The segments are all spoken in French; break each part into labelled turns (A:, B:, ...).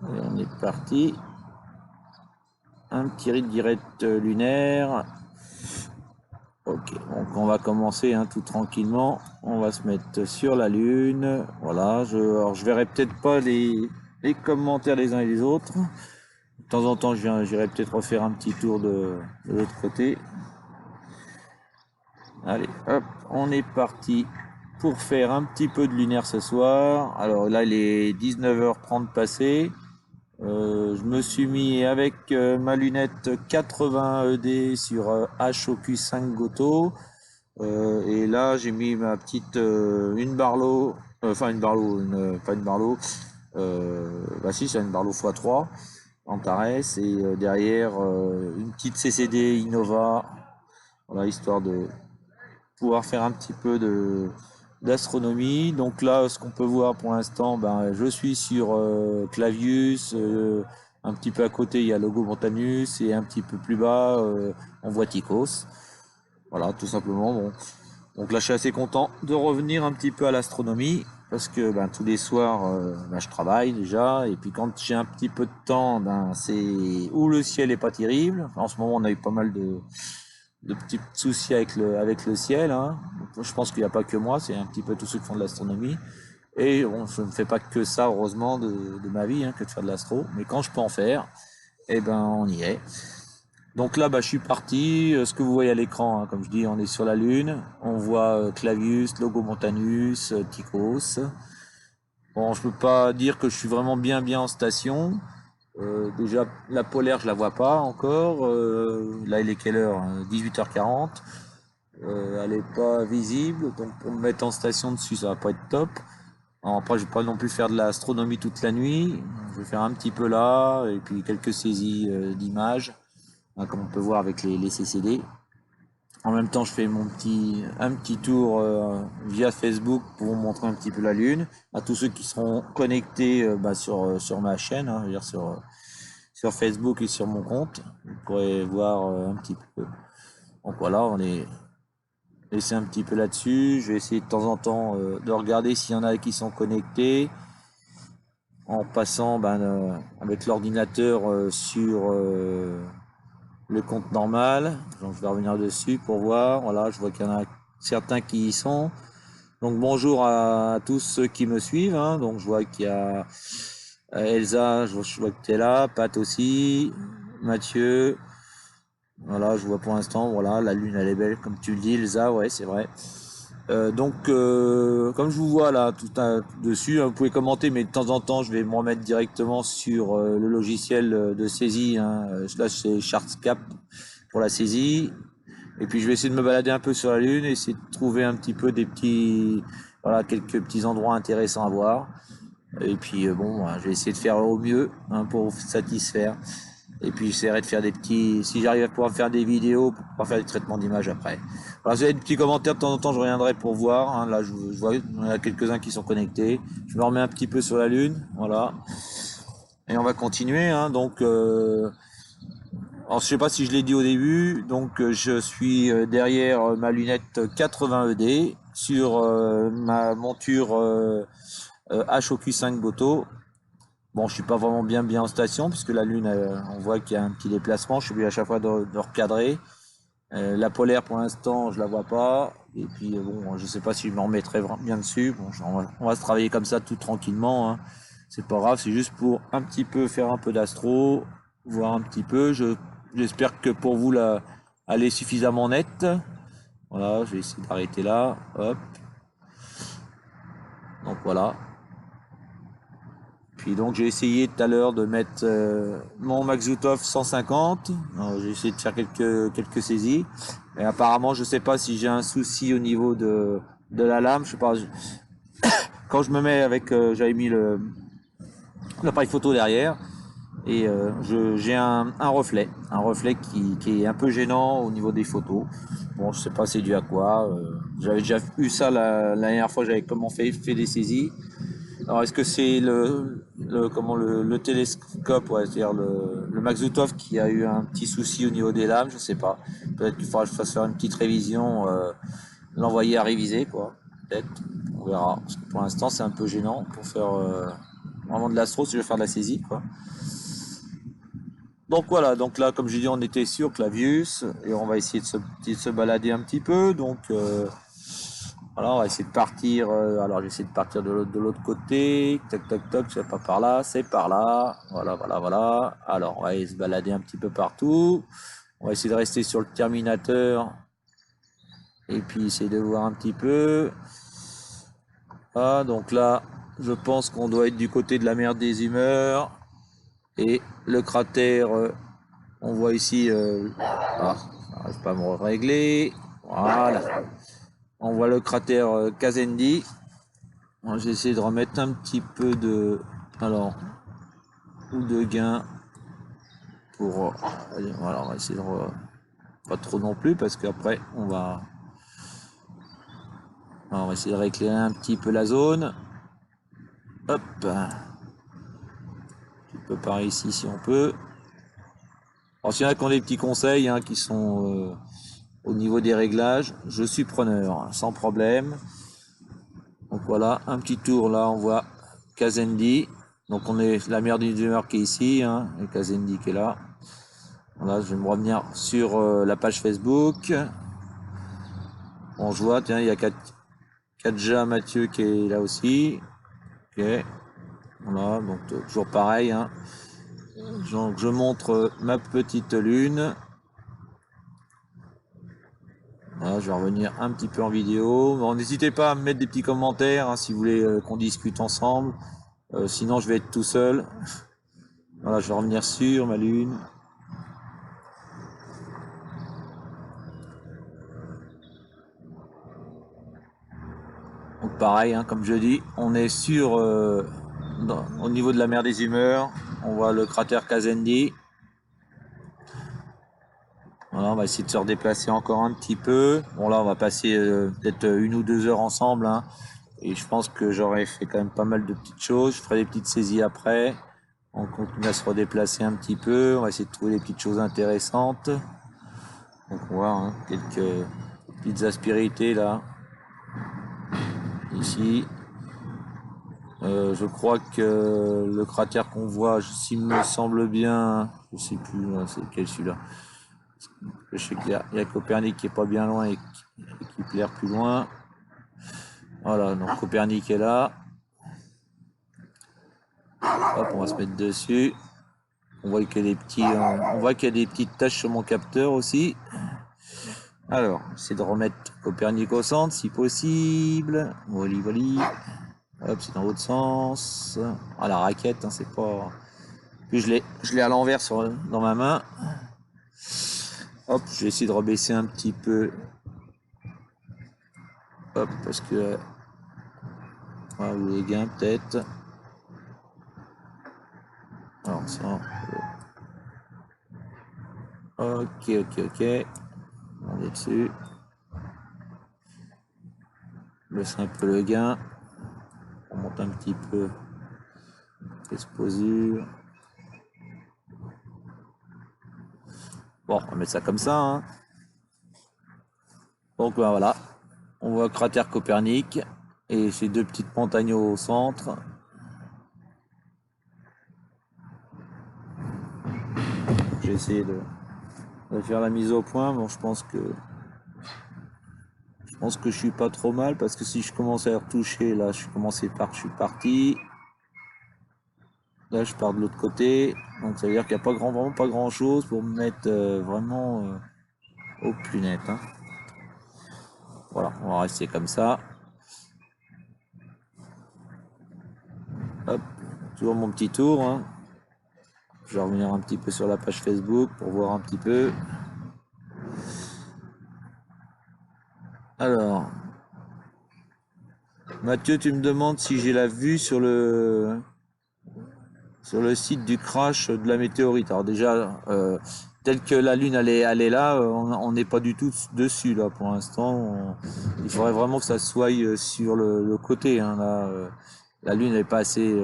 A: Et on est parti. Un petit rite direct lunaire. Ok, donc on va commencer tout tranquillement. On va se mettre sur la lune. Voilà, alors je verrai peut-être pas les commentaires les uns et les autres. De temps en temps, j'irai peut-être refaire un petit tour de l'autre côté. Allez, hop, on est parti pour faire un petit peu de lunaire ce soir. Alors là, il est 19h30 passé. Je me suis mis avec ma lunette 80 ED sur HOQ5 Goto. Et là, j'ai mis ma petite une Barlow, enfin une Barlow, pas une Barlow. Bah si, c'est une Barlow x3 Antares et derrière une petite CCD Innova. Voilà, histoire de pouvoir faire un petit peu d'astronomie. Donc là, ce qu'on peut voir pour l'instant, ben, je suis sur Clavius. Un petit peu à côté, il y a Logo Montanus et un petit peu plus bas, on voit Tychos. Voilà, tout simplement. Bon. Donc là, je suis assez content de revenir un petit peu à l'astronomie parce que ben, tous les soirs, ben, je travaille déjà. Et puis quand j'ai un petit peu de temps, ben, c'est où le ciel est pas terrible. En ce moment, on a eu pas mal de petits soucis avec le ciel. Hein. Je pense qu'il n'y a pas que moi, c'est un petit peu tous ceux qui font de l'astronomie. Et bon, je ne fais pas que ça, heureusement, de ma vie, que de faire de l'astro. Mais quand je peux en faire, eh ben, on y est. Donc là, bah, je suis parti. Ce que vous voyez à l'écran, comme je dis, on est sur la Lune. On voit Clavius, Logo Montanus, Tychos. Bon, je peux pas dire que je suis vraiment bien en station. Déjà, la polaire, je la vois pas encore. Là, il est quelle heure? 18h40. Elle est pas visible, donc pour me mettre en station dessus, ça va pas être top. Alors après, je vais pas non plus faire de l'astronomie toute la nuit. Je vais faire un petit peu là, et puis quelques saisies d'images, comme on peut voir avec les CCD. En même temps, je fais un petit tour via Facebook pour vous montrer un petit peu la Lune. À tous ceux qui seront connectés bah, sur ma chaîne, je veux dire sur Facebook et sur mon compte. Vous pourrez voir un petit peu. Donc voilà, on est laissé un petit peu là-dessus. Je vais essayer de temps en temps de regarder s'il y en a qui sont connectés en passant avec l'ordinateur sur le compte normal. Donc je vais revenir dessus pour voir. Voilà, je vois qu'il y en a certains qui y sont. Donc bonjour à tous ceux qui me suivent. Hein. Donc je vois qu'il y a Elsa, je vois que tu es là, Pat aussi, Mathieu. Voilà, je vois pour l'instant, voilà, la lune elle est belle, comme tu le dis, Elsa, ouais, c'est vrai. Comme je vous vois là dessus, vous pouvez commenter, mais de temps en temps, je vais me remettre directement sur le logiciel de saisie. Hein. Là, c'est Chartscap pour la saisie. Et puis, je vais essayer de me balader un peu sur la Lune, essayer de trouver un petit peu voilà, quelques petits endroits intéressants à voir. Et puis, bon, je vais essayer de faire au mieux pour vous satisfaire. Et puis j'essaierai de faire si j'arrive à pouvoir faire des vidéos, pour pouvoir faire des traitements d'images après. Voilà, si vous avez des petits commentaires de temps en temps, je reviendrai pour voir. Hein. Là, je vois, il y en a quelques-uns qui sont connectés. Je me remets un petit peu sur la Lune, voilà. Et on va continuer. Hein. Donc, alors, je sais pas si je l'ai dit au début. Donc, je suis derrière ma lunette 80 ED sur ma monture HOQ5 Goto. Bon, je suis pas vraiment bien en station puisque la Lune, on voit qu'il y a un petit déplacement. Je suis obligé à chaque fois de recadrer. La polaire, pour l'instant, je la vois pas. Et puis, bon, je sais pas si je me remettrai bien dessus. Bon, on va se travailler comme ça tout tranquillement. Hein. C'est pas grave, c'est juste pour un petit peu faire un peu d'astro, voir un petit peu. J'espère que pour vous, elle est suffisamment nette. Voilà, je vais essayer d'arrêter là. Hop. Donc voilà. Puis donc j'ai essayé tout à l'heure de mettre mon Maxutov 150. J'ai essayé de faire quelques saisies. Mais apparemment, je sais pas si j'ai un souci au niveau de la lame. Je sais pas. Quand je me mets avec, j'avais mis l'appareil photo derrière et j'ai un reflet qui est un peu gênant au niveau des photos. Bon, je sais pas c'est dû à quoi. J'avais déjà eu ça la dernière fois. J'avais fait des saisies. Alors, est-ce que c'est le télescope, ouais, c'est-à-dire le Maxutov qui a eu un petit souci au niveau des lames, je sais pas. Peut-être qu'il faudra que je fasse faire une petite révision, l'envoyer à réviser, quoi. Peut-être, on verra. Parce que pour l'instant, c'est un peu gênant pour faire. vraiment de l'astro si je veux faire de la saisie, quoi. Donc voilà, donc là, comme je dis, on était sur Clavius et on va essayer de se balader un petit peu. Donc voilà, on va essayer de partir. Alors, je vais essayer de partir de l'autre côté. Tac, tac, tac, c'est pas par là, c'est par là. Voilà, voilà, voilà. Alors, on va aller se balader un petit peu partout. On va essayer de rester sur le Terminateur et puis essayer de voir un petit peu. Ah, donc là, je pense qu'on doit être du côté de la mer des Humeurs et le cratère. On voit ici, ça n'arrive pas à me régler. Voilà. On voit le cratère Kazendi. J'ai essayé de remettre un petit peu de, alors, ou de gain pour, voilà, on va essayer de pas trop non plus parce qu'après on va essayer de rééclairer un petit peu la zone. Hop, un petit peu par ici si on peut. Alors s'il y en a qui ont des petits conseils hein, qui sont au niveau des réglages, je suis preneur, sans problème. Donc voilà, un petit tour là, on voit Kazendi. Donc on est la mer du demeure qui est ici, hein, et Kazendi qui est là. Voilà, je vais me revenir sur la page Facebook. Bon, je vois, tiens, il y a Kadja Mathieu qui est là aussi. Ok. Voilà, donc toujours pareil. Hein. Donc je montre ma petite lune. Voilà, je vais revenir un petit peu en vidéo. Bon, n'hésitez pas à me mettre des petits commentaires hein, si vous voulez qu'on discute ensemble. Sinon, je vais être tout seul. Voilà, je vais revenir sur ma lune. Donc pareil, hein, comme je dis, on est sur au niveau de la mer des Humeurs. On voit le cratère Kazendi. Voilà, on va essayer de se redéplacer encore un petit peu. Bon là, on va passer peut-être 1 ou 2 heures ensemble. Hein, et je pense que j'aurais fait quand même pas mal de petites choses. Je ferai des petites saisies après. On continue à se redéplacer un petit peu. On va essayer de trouver des petites choses intéressantes. Donc on voit hein, quelques petites aspérités là. Ici. Je crois que le cratère qu'on voit, s'il me semble bien, je sais plus, c'est lequel celui-là. Je sais qu'il y a Copernic qui est pas bien loin et qui plaire plus loin. Voilà, donc Copernic est là. Hop, on va se mettre dessus. On voit qu'il y a des petits, on voit qu'il y a des petites taches sur mon capteur aussi. Alors, c'est de remettre Copernic au centre si possible. Voilà, voilà. Hop, c'est dans l'autre sens. Ah, la raquette, hein, c'est pas. Puis je l'ai à l'envers dans ma main. Hop, je vais essayer de rebaisser un petit peu. Hop, parce que. Voilà, les gains peut-être. Alors ça. Ok, ok, ok. On est dessus. Je laisse un peu le gain. On monte un petit peu l'exposure. Bon, on va mettre ça comme ça. Hein. Donc ben, voilà. On voit cratère Copernic et ces 2 petites montagnes au centre. J'ai essayé de faire la mise au point. Bon, je pense que je suis pas trop mal parce que si je commence à retoucher, là, je suis parti. Là, je pars de l'autre côté. Donc, ça veut dire qu'il n'y a vraiment pas grand chose pour me mettre vraiment au plus net. Hein. Voilà, on va rester comme ça. Hop, toujours mon petit tour. Hein. Je vais revenir un petit peu sur la page Facebook pour voir un petit peu. Alors, Mathieu, tu me demandes si j'ai la vue sur le site du crash de la météorite. Alors déjà, tel que la Lune elle est là, on n'est pas du tout dessus là pour l'instant. Il faudrait vraiment que ça soit sur le côté. Hein, là, la Lune n'est pas assez.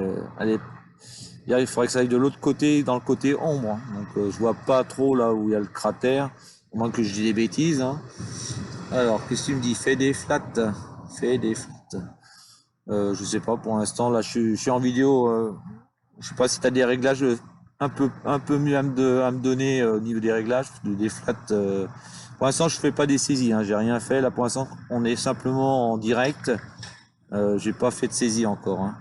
A: Il faudrait que ça aille de l'autre côté, dans le côté ombre. Hein. Donc je vois pas trop là où il y a le cratère, au moins que je dis des bêtises. Hein. Alors, qu'est-ce que tu me dis? Fais des flats. Fais des flats. Je sais pas pour l'instant. Là, je suis en vidéo. Je sais pas si tu as des réglages un peu mieux à me donner au niveau des réglages, des flats. Pour l'instant, je fais pas des saisies. Hein, j'ai rien fait. Là, pour l'instant, on est simplement en direct. J'ai pas fait de saisie encore. Hein.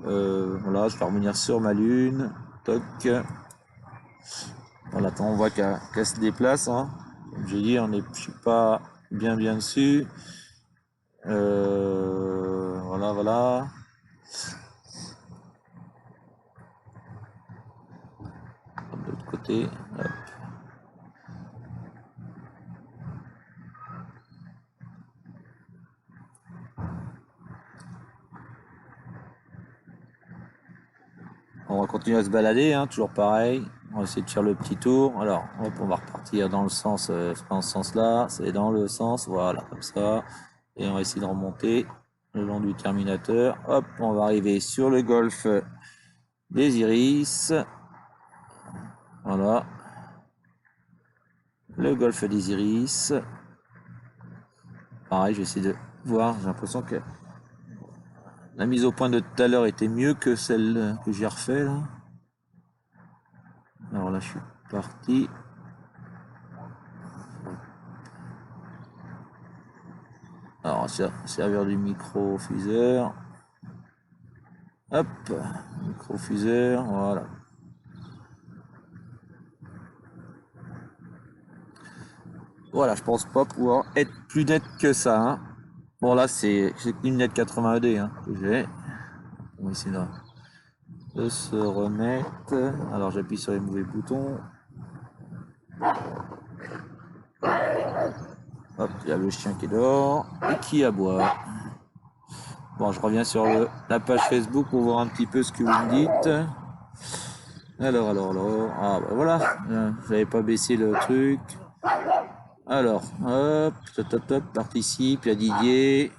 A: Voilà, je vais revenir sur ma lune. Toc. Voilà, on voit qu'elle se déplace. Hein. Comme j'ai dit, je suis pas bien dessus. Voilà, voilà. De l'autre côté. Hop. On va continuer à se balader, hein, toujours pareil. On va essayer de faire le petit tour. Alors, hop, on va repartir dans le sens, c'est pas dans ce sens-là, c'est dans le sens, voilà, comme ça. Et on va essayer de remonter le long du terminateur. Hop, on va arriver sur le golfe des Iris. Voilà. Le golfe des Iris. Pareil, je vais essayer de voir. J'ai l'impression que la mise au point de tout à l'heure était mieux que celle que j'ai refait là. Alors là, je suis parti. Alors, servir du micro-fuseur. Hop, micro-fuseur, voilà. Voilà, je pense pas pouvoir être plus net que ça. Hein. Bon, là, c'est une net 80D hein, que j'ai. On va essayer de se remettre. Alors, j'appuie sur les mauvais boutons. Hop, il y a le chien qui est dehors et qui aboie. Bon, je reviens sur la page Facebook pour voir un petit peu ce que vous me dites. Alors. Ah, bah voilà, j'avais pas baissé le truc. Alors, hop, top, participe, il y a Didier.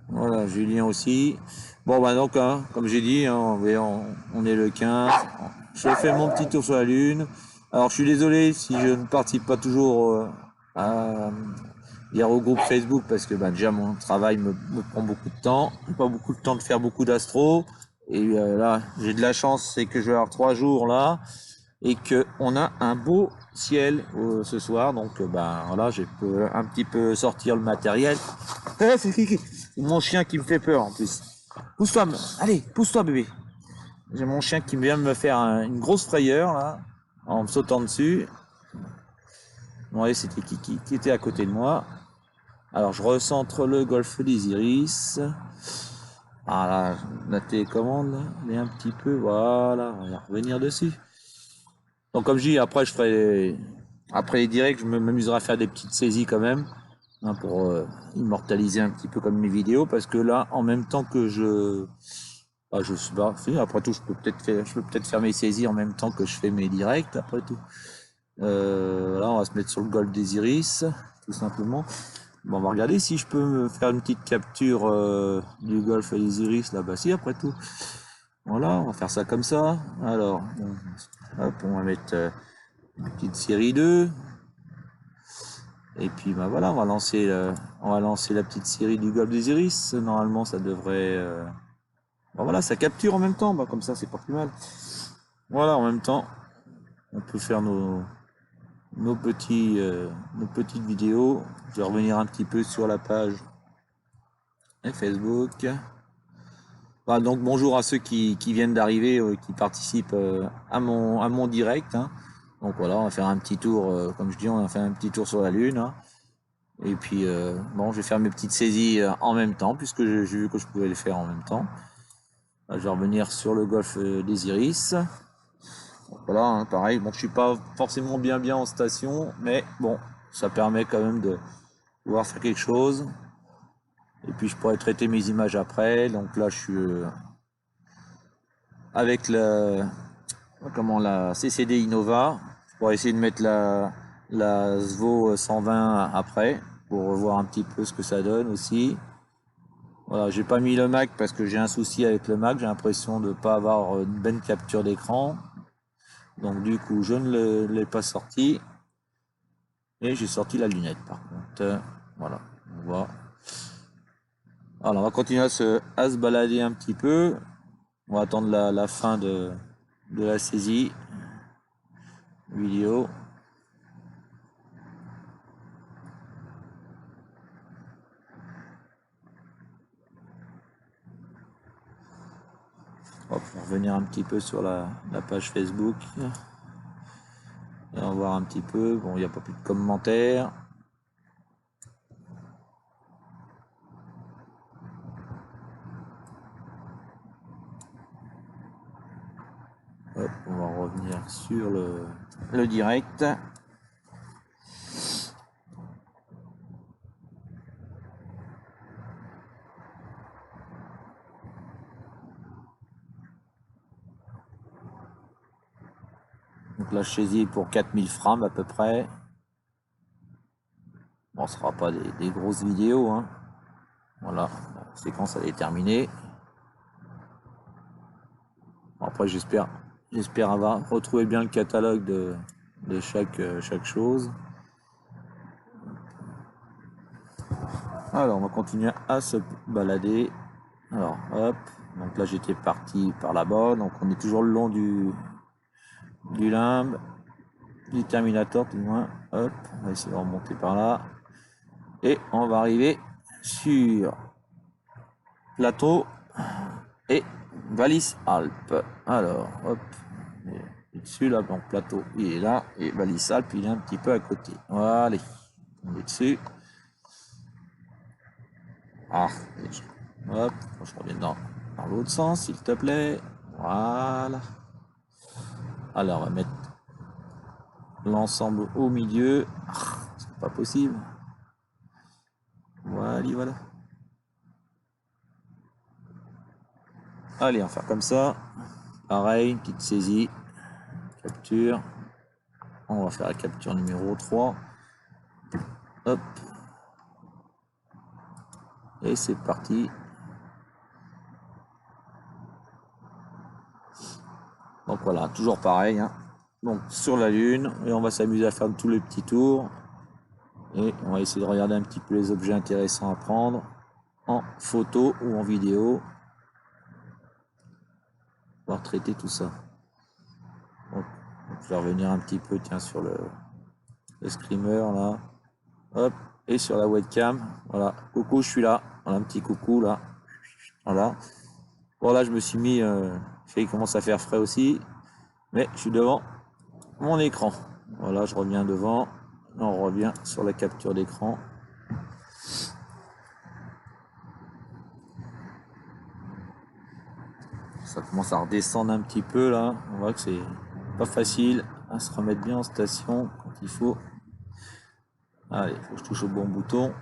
A: Voilà, Julien aussi. Bon, bah donc, hein, comme j'ai dit, hein, on est le 15. Je fais mon petit tour sur la Lune. Alors, je suis désolé si je ne participe pas toujours au groupe Facebook parce que bah, déjà mon travail me prend beaucoup de temps. J'ai pas beaucoup de temps de faire beaucoup d'astro. Et là, j'ai de la chance, c'est que je vais avoir 3 jours là et que on a un beau ciel ce soir. Donc, ben voilà, j'ai un petit peu sortir le matériel. C'est mon chien qui me fait peur en plus. Pousse-toi, allez, pousse-toi bébé. J'ai mon chien qui vient de me faire une grosse frayeur là, en me sautant dessus. Bon, c'était Kiki qui était à côté de moi. Alors je recentre le golfe des Iris. Ah là, la télécommande, là, elle est un petit peu, voilà, on va revenir dessus. Donc comme je dis, après après les directs, je m'amuserai à faire des petites saisies quand même, hein, pour immortaliser un petit peu comme mes vidéos, parce que là, en même temps que je sais pas, après tout, je peux peut-être faire mes saisies en même temps que je fais mes directs, après tout. Là, on va se mettre sur le golfe des Iris, tout simplement. Bon, on va regarder si je peux me faire une petite capture du golfe des Iris là-bas. Si, après tout. Voilà, on va faire ça comme ça. Alors, hop, on va mettre une petite série 2. Et puis, bah voilà, on va lancer la petite série du golfe des Iris. Normalement, ça devrait. Bah voilà, ça capture en même temps. Bah, comme ça, c'est pas plus mal. Voilà, en même temps, on peut faire nos petites vidéos. Je vais revenir un petit peu sur la page Facebook. Voilà, donc bonjour à ceux qui viennent d'arriver, qui participent à mon direct. Hein. Donc voilà, on va faire un petit tour, comme je dis, on va faire un petit tour sur la Lune. Hein. Et puis bon, je vais faire mes petites saisies en même temps, puisque j'ai vu que je pouvais les faire en même temps. Là, je vais revenir sur le golfe des Iris. Donc voilà, hein, pareil, bon, je suis pas forcément bien en station, mais bon, ça permet quand même de pouvoir faire quelque chose. Et puis je pourrais traiter mes images après. Donc là, je suis avec la CCD Innova. Je pourrais essayer de mettre la SVO 120 après pour voir un petit peu ce que ça donne aussi. Voilà, j'ai pas mis le Mac parce que j'ai un souci avec le Mac. J'ai l'impression de ne pas avoir une bonne capture d'écran. Donc du coup, je ne l'ai pas sorti. Et j'ai sorti la lunette par contre. Voilà, on voit. Alors on va continuer à se balader un petit peu. On va attendre la fin de la saisie vidéo. Hop, on va revenir un petit peu sur la page Facebook. Et on va voir un petit peu. Bon, il n'y a pas plus de commentaires. Hop, on va revenir sur le direct. Donc la saisie pour 4000 francs à peu près. Bon, ce sera pas des grosses vidéos, hein. Voilà, la séquence elle est terminée. Bon, après j'espère avoir retrouvé bien le catalogue de chaque chose. Alors on va continuer à se balader. Alors hop, donc là j'étais parti par là-bas, donc on est toujours le long du limbe, du Terminator tout du moins. Hop, on va essayer de remonter par là. Et on va arriver sur plateau et Vallis Alpes. Alors hop, il est dessus là, donc plateau il est là, et Vallis Alpes il est un petit peu à côté. Voilà, on est dessus. Ah, hop, je reviens dans l'autre sens s'il te plaît. Voilà. Alors on va mettre l'ensemble au milieu. Ah, c'est pas possible. Voilà. Allez, on va faire comme ça. Pareil, une petite saisie. Capture. On va faire la capture numéro 3. Hop. Et c'est parti. Donc voilà, toujours pareil, hein. Donc sur la Lune, et on va s'amuser à faire tous les petits tours. Et on va essayer de regarder un petit peu les objets intéressants à prendre en photo ou en vidéo. On va traiter tout ça. Donc, je vais revenir un petit peu tiens, sur le screamer là. Hop, et sur la webcam. Voilà, coucou, je suis là. Voilà, un petit coucou là. Voilà. Bon là je me suis mis, il commence à faire frais aussi. Mais je suis devant mon écran. Voilà, je reviens devant. On revient sur la capture d'écran. Ça commence à redescendre un petit peu là. On voit que c'est pas facile à se remettre bien en station quand il faut. Allez, il faut que je touche au bon bouton.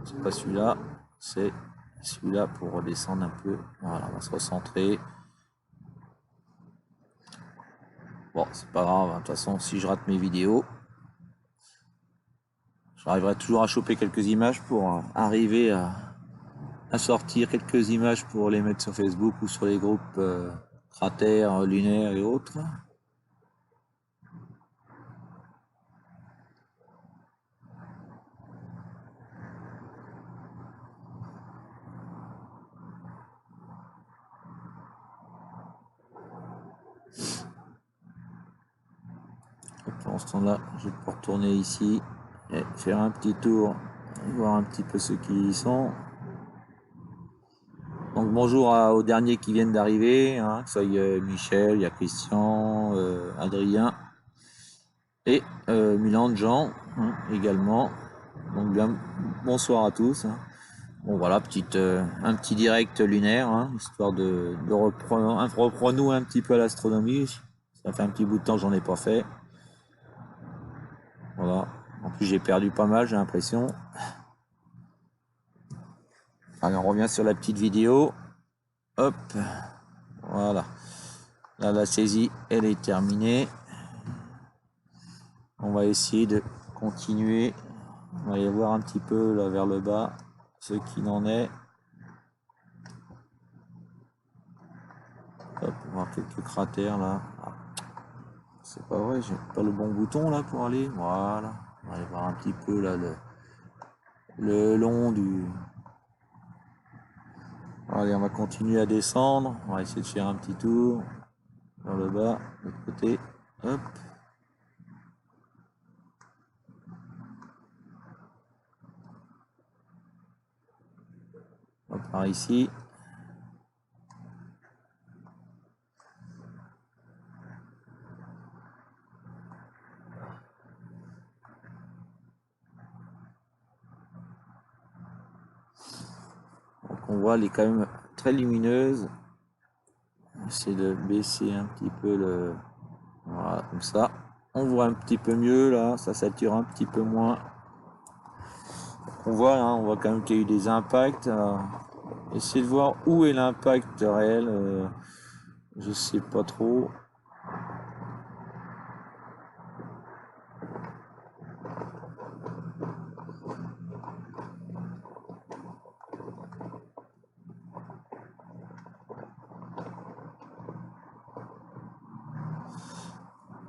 A: C'est pas celui-là, c'est celui-là pour redescendre un peu. Voilà, on va se recentrer. Bon, c'est pas grave, de toute façon, si je rate mes vidéos, j'arriverai toujours à choper quelques images pour arriver à sortir quelques images pour les mettre sur Facebook ou sur les groupes cratères, lunaires et autres. Pendant ce temps-là, je vais pouvoir retourner ici et faire un petit tour, voir un petit peu ceux qui y sont. Donc bonjour aux derniers qui viennent d'arriver, hein, que ce soit Michel, il y a Christian, Adrien et Milan Jean hein, également. Donc bien bonsoir à tous. Hein. Bon voilà, un petit direct lunaire, hein, histoire de reprenons un petit peu à l'astronomie. Ça fait un petit bout de temps que j'en ai pas fait. Voilà. En plus j'ai perdu pas mal, j'ai l'impression. Allez, on revient sur la petite vidéo. Hop. Voilà. Là, la saisie, elle est terminée. On va essayer de continuer. On va y voir un petit peu là vers le bas ce qu'il en est. Hop, on va voir quelques cratères là. Ah, c'est pas vrai, j'ai pas le bon bouton là pour aller. Voilà. On va aller voir un petit peu là le long du. Allez, on va continuer à descendre. On va essayer de faire un petit tour vers le bas, de l'autre côté. Hop. On va par ici. Donc on voit, elle est quand même très lumineuse. Essayer de baisser un petit peu le. Voilà, comme ça. On voit un petit peu mieux là, ça sature un petit peu moins. On voit quand même qu'il y a eu des impacts. Essayer de voir où est l'impact réel. Je sais pas trop.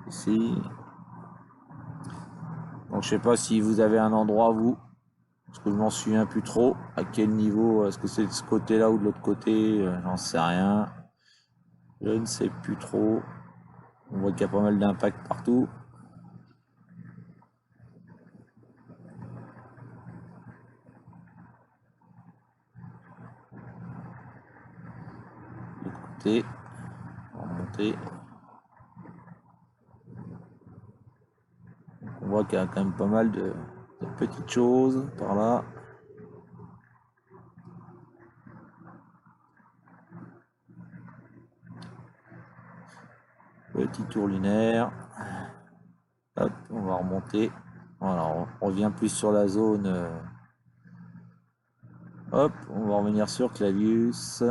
A: Ici. Donc je sais pas si vous avez un endroit vous, parce que je m'en souviens plus trop. À quel niveau, est-ce que c'est de ce côté-là ou de l'autre côté, j'en sais rien. Je ne sais plus trop. On voit qu'il y a pas mal d'impact partout. De l'autre côté, on va remonter. On voit qu'il y a quand même pas mal de petites choses par là. Petit tour lunaire. Hop, on va remonter. Voilà, on revient plus sur la zone. Hop, on va revenir sur Clavius.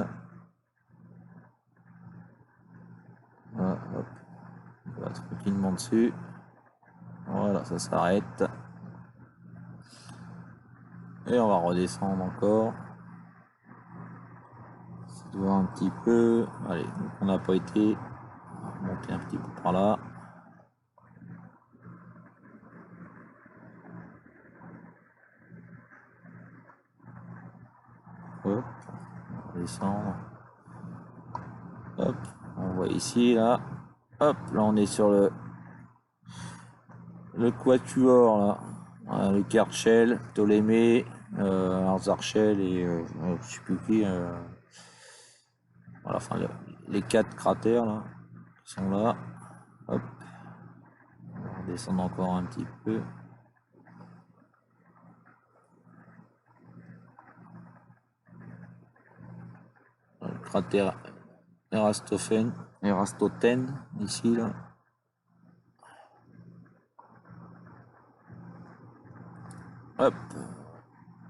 A: Voilà, hop, on va tranquillement dessus. Voilà, ça s'arrête. Et on va redescendre encore. C'est voir un petit peu. Allez, donc on n'a pas été. On va monter un petit peu par là. Hop, on va descendre. Hop, on voit ici, là. Hop, là on est sur le quatuor, là. Voilà, le Kertchel, Ptolémée, Arzarchel et je sais plus qui. Voilà, enfin les 4 cratères là, qui sont là. Hop, on va redescendre encore un petit peu. Le cratère Eratosthène, ici là. Hop,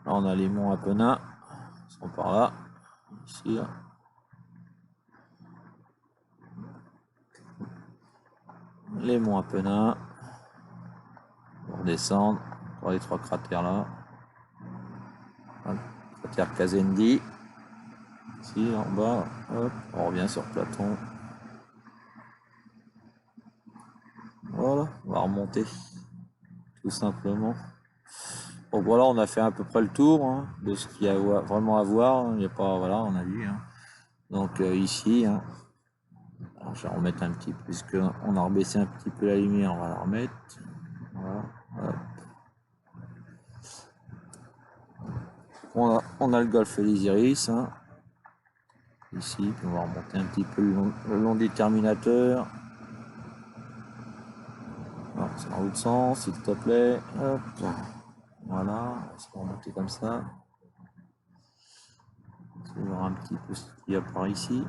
A: là on a les monts Apennins, ils sont par là, ici là. Les monts Apennins, on va redescendre, pour les 3 cratères là. Hop, cratère Kazendi, ici en bas, hop, on revient sur Platon. Voilà, on va remonter, tout simplement. Donc voilà, on a fait à peu près le tour hein, de ce qu'il y a vraiment à voir. Il n'y a pas, voilà, on a vu. Hein. Donc ici, hein, alors, je vais remettre un petit peu, puisqu'on a rebaissé un petit peu la lumière, on va la remettre. Voilà. On a le golfe des Iris. Hein. Ici, puis on va remonter un petit peu le long du terminateur. C'est dans l'autre sens, s'il te plaît. Hop. Voilà, on va remonter comme ça. On va voir un petit peu ce qu'il y a par ici.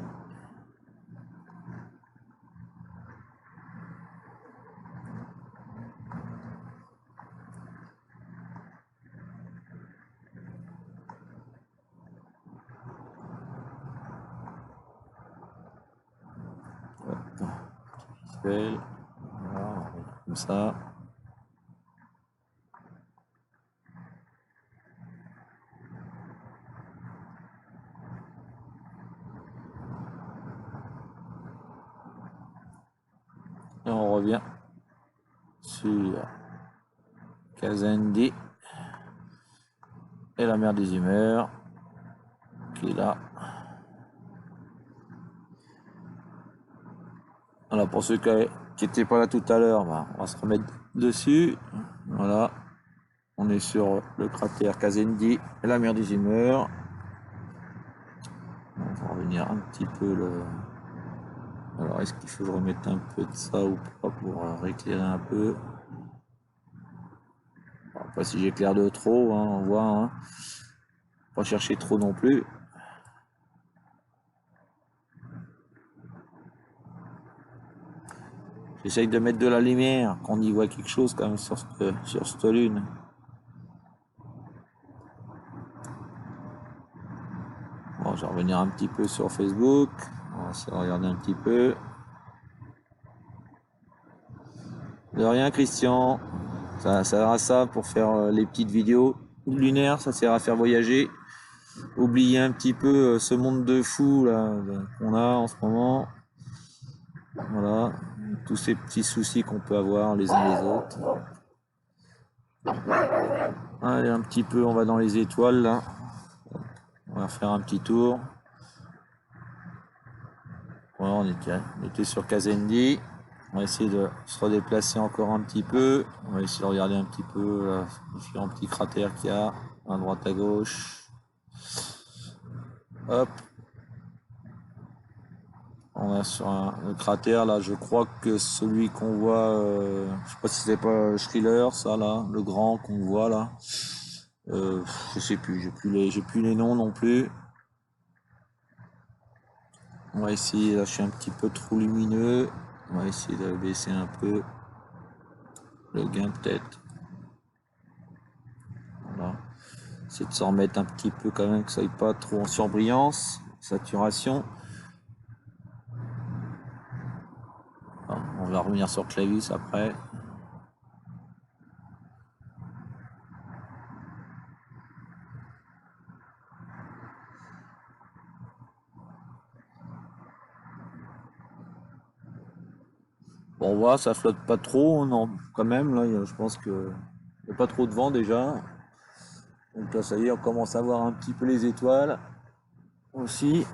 A: Hop. Visuel. Voilà, on va mettre comme ça. sur Kazendi et la mer des humeurs qui est là. Voilà, pour ceux qui n'étaient pas là tout à l'heure, bah, on va se remettre dessus. Voilà, on est sur le cratère Kazendi et la mer des humeurs. On va revenir un petit peu le. Alors, est-ce qu'il faut que je remette un peu de ça ou pas pour rééclairer un peu? Alors, pas si j'éclaire de trop, hein, on voit. Hein. Pas chercher trop non plus. J'essaye de mettre de la lumière, qu'on y voit quelque chose quand même sur cette lune. Bon, je vais revenir un petit peu sur Facebook. On va essayer de regarder un petit peu. De rien, Christian. Ça sert à ça pour faire les petites vidéos lunaires. Ça sert à faire voyager. Oublier un petit peu ce monde de fou là qu'on a en ce moment. Voilà. Tous ces petits soucis qu'on peut avoir les uns les autres. Allez, un petit peu, on va dans les étoiles là. On va faire un petit tour. Voilà, on était sur Kazendi. On va essayer de se redéplacer encore un petit peu. On va essayer de regarder un petit peu les différents petits cratères qu'il y a à droite à gauche. Hop. On est sur le cratère là, je crois que celui qu'on voit, je sais pas si c'est pas Thriller, ça là, le grand qu'on voit là. Je sais plus, j'ai plus les noms non plus. On va essayer, là je suis un petit peu trop lumineux. On va essayer de baisser un peu le gain peut-être. Voilà. Essayer de s'en remettre un petit peu quand même, que ça aille pas trop en surbrillance, saturation. Enfin, on va revenir sur Clavius après. Bon, on voit, ça flotte pas trop, non, quand même, là, je pense que il n'y a pas trop de vent déjà. Donc là, ça y est, on commence à voir un petit peu les étoiles aussi.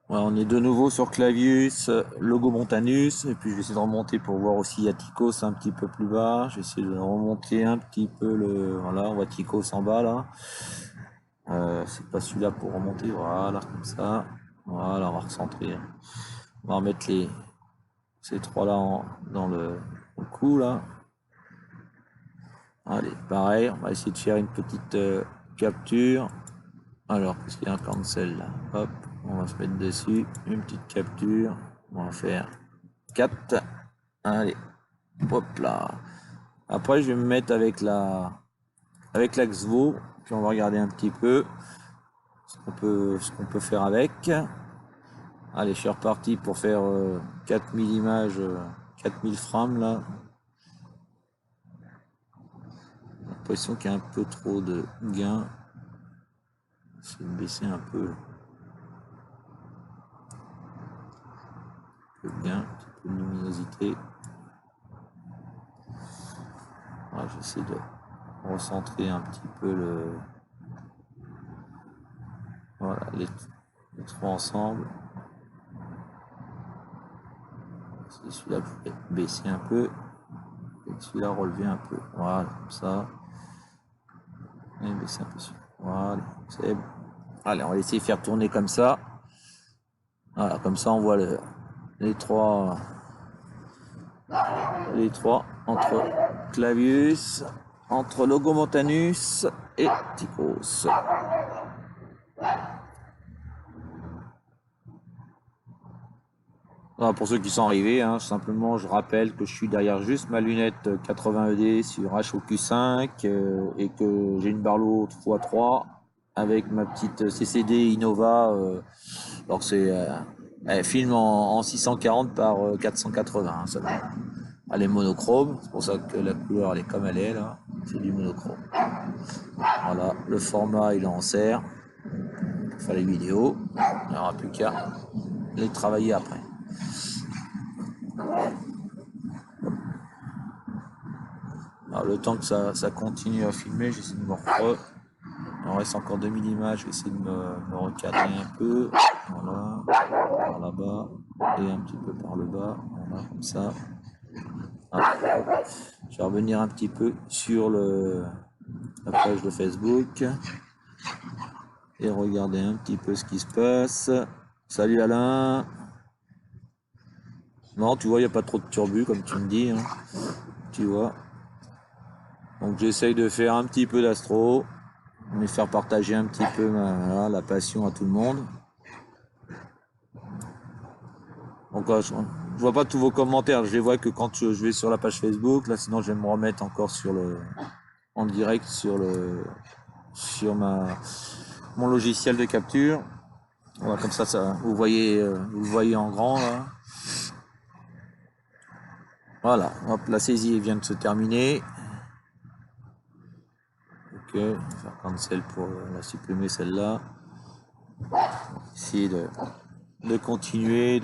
A: Voilà, on est de nouveau sur Clavius, Logomontanus, et puis je vais essayer de remonter pour voir aussi Atticos un petit peu plus bas. Je vais essayer de remonter un petit peu le. Voilà, on voit Atticos en bas là. C'est pas celui-là pour remonter, voilà, comme ça. Voilà, on va recentrer. On va remettre ces trois-là dans le coup là. Allez, pareil, on va essayer de faire une petite capture. Alors, qu'est-ce qu'il y a un cancel là? Hop, on va se mettre dessus. Une petite capture. On va faire 4. Allez, hop là. Après, je vais me mettre avec la XVO. Puis on va regarder un petit peu ce qu'on peut faire avec. Allez, je suis reparti pour faire 4000 images, 4000 frames là. J'ai l'impression qu'il y a un peu trop de gain. Essayer de baisser un peu le gain, un petit peu de luminosité. Voilà, j'essaie de recentrer un petit peu le. Voilà, les trois ensemble. Celui-là, je vais baisser un peu. Et celui-là, relever un peu. Voilà, comme ça. Et baisser un peu celui-là. Voilà, c'est bon. Allez, on va essayer de faire tourner comme ça. Voilà, comme ça, on voit les trois entre Clavius, entre Logomontanus et Atticos. Voilà, pour ceux qui sont arrivés, hein, simplement je rappelle que je suis derrière juste ma lunette 80 ED sur HOQ5 et que j'ai une Barlow 3x3 avec ma petite CCD Innova. Alors elle filme en 640 par 480. Hein, ça elle est monochrome, c'est pour ça que la couleur elle est comme elle est là, c'est du monochrome. Voilà, le format il est en serre pour faire les vidéos, il n'y aura plus qu'à. les travailler après. Alors, le temps que ça continue à filmer, j'essaie de me il en reste encore 2000 images, je vais essayer de me recadrer un peu. Voilà, par là-bas et un petit peu par le bas. Voilà, comme ça. Ah, je vais revenir un petit peu sur la page de Facebook et regarder un petit peu ce qui se passe. Salut Alain. Non, tu vois, il n'y a pas trop de turbu comme tu me dis. Hein. Tu vois. Donc j'essaye de faire un petit peu d'astro, mais faire partager un petit peu voilà, la passion à tout le monde. Donc je vois pas tous vos commentaires, je les vois que quand je vais sur la page Facebook. Là, sinon je vais me remettre encore en direct sur mon logiciel de capture. Voilà, comme ça vous le voyez en grand là. Voilà, hop, la saisie vient de se terminer. Ok, je vais faire cancel pour la supprimer celle-là. Essayer de continuer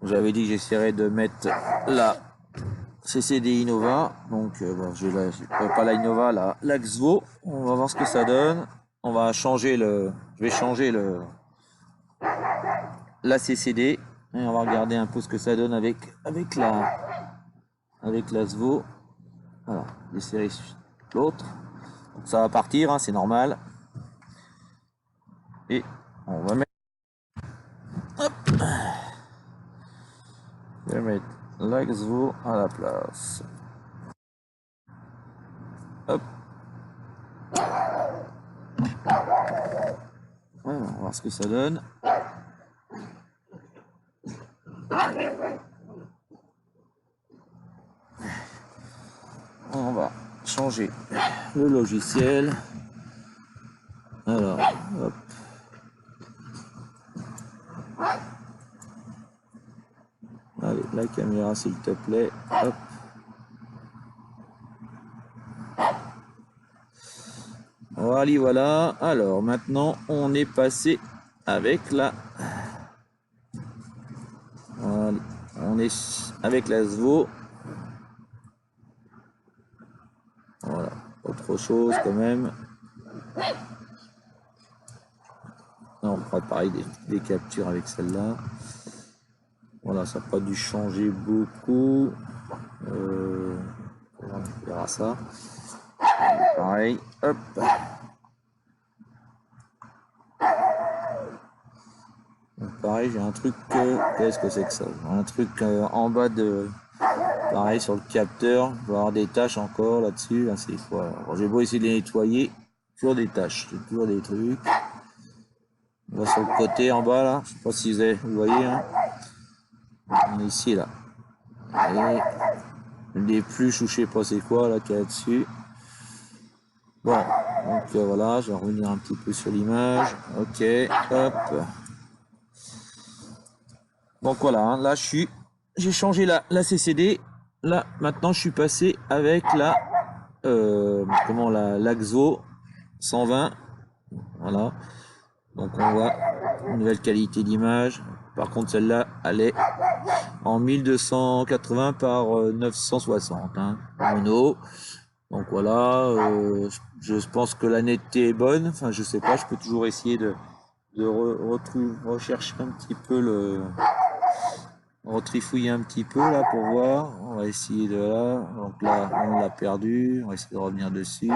A: J'avais dit que j'essaierais de mettre la CCD Innova, donc pas la Innova, la Xvo. On va voir ce que ça donne. On va changer je vais changer la CCD et on va regarder un peu ce que ça donne avec la Xvo. Voilà, j'essaierai l'autre. Donc ça va partir, hein, c'est normal. Et on va mettre. Hop. Je vais mettre la Xvo à la place. Hop. Voilà, on va voir ce que ça donne. On va changer le logiciel. Alors, hop. Allez, la caméra s'il te plaît. Hop. Voilà. Alors maintenant, on est passé avec on est avec la SVO. Voilà, autre chose quand même. Non, on fera pareil des captures avec celle-là. Voilà, ça n'a pas dû changer beaucoup. On verra ça. Pareil, hop. Donc pareil, j'ai un truc. Qu'est-ce que c'est que ça? Un truc en bas de. Pareil sur le capteur, je vais avoir des tâches encore là-dessus. Là, c'est quoi? J'ai beau essayer de les nettoyer, toujours des tâches, toujours des trucs. On va sur le côté en bas là, je sais pas si vous voyez. Hein. On est ici là. Et des pluches ou je sais pas c'est quoi là qu'il y a dessus. Bon, donc voilà, je vais revenir un petit peu sur l'image. Ok, hop. Donc voilà, hein, là j'ai changé la CCD. Là maintenant je suis passé avec la l'Axo 120. Voilà. Donc on voit une nouvelle qualité d'image. Par contre celle-là elle est en 1280 par 960 hein, mono. Donc voilà, je pense que la netteté est bonne. Enfin je sais pas, je peux toujours essayer de rechercher un petit peu retrifouiller un petit peu là pour voir. On va essayer de là. Donc là on l'a perdu. On va essayer de revenir dessus.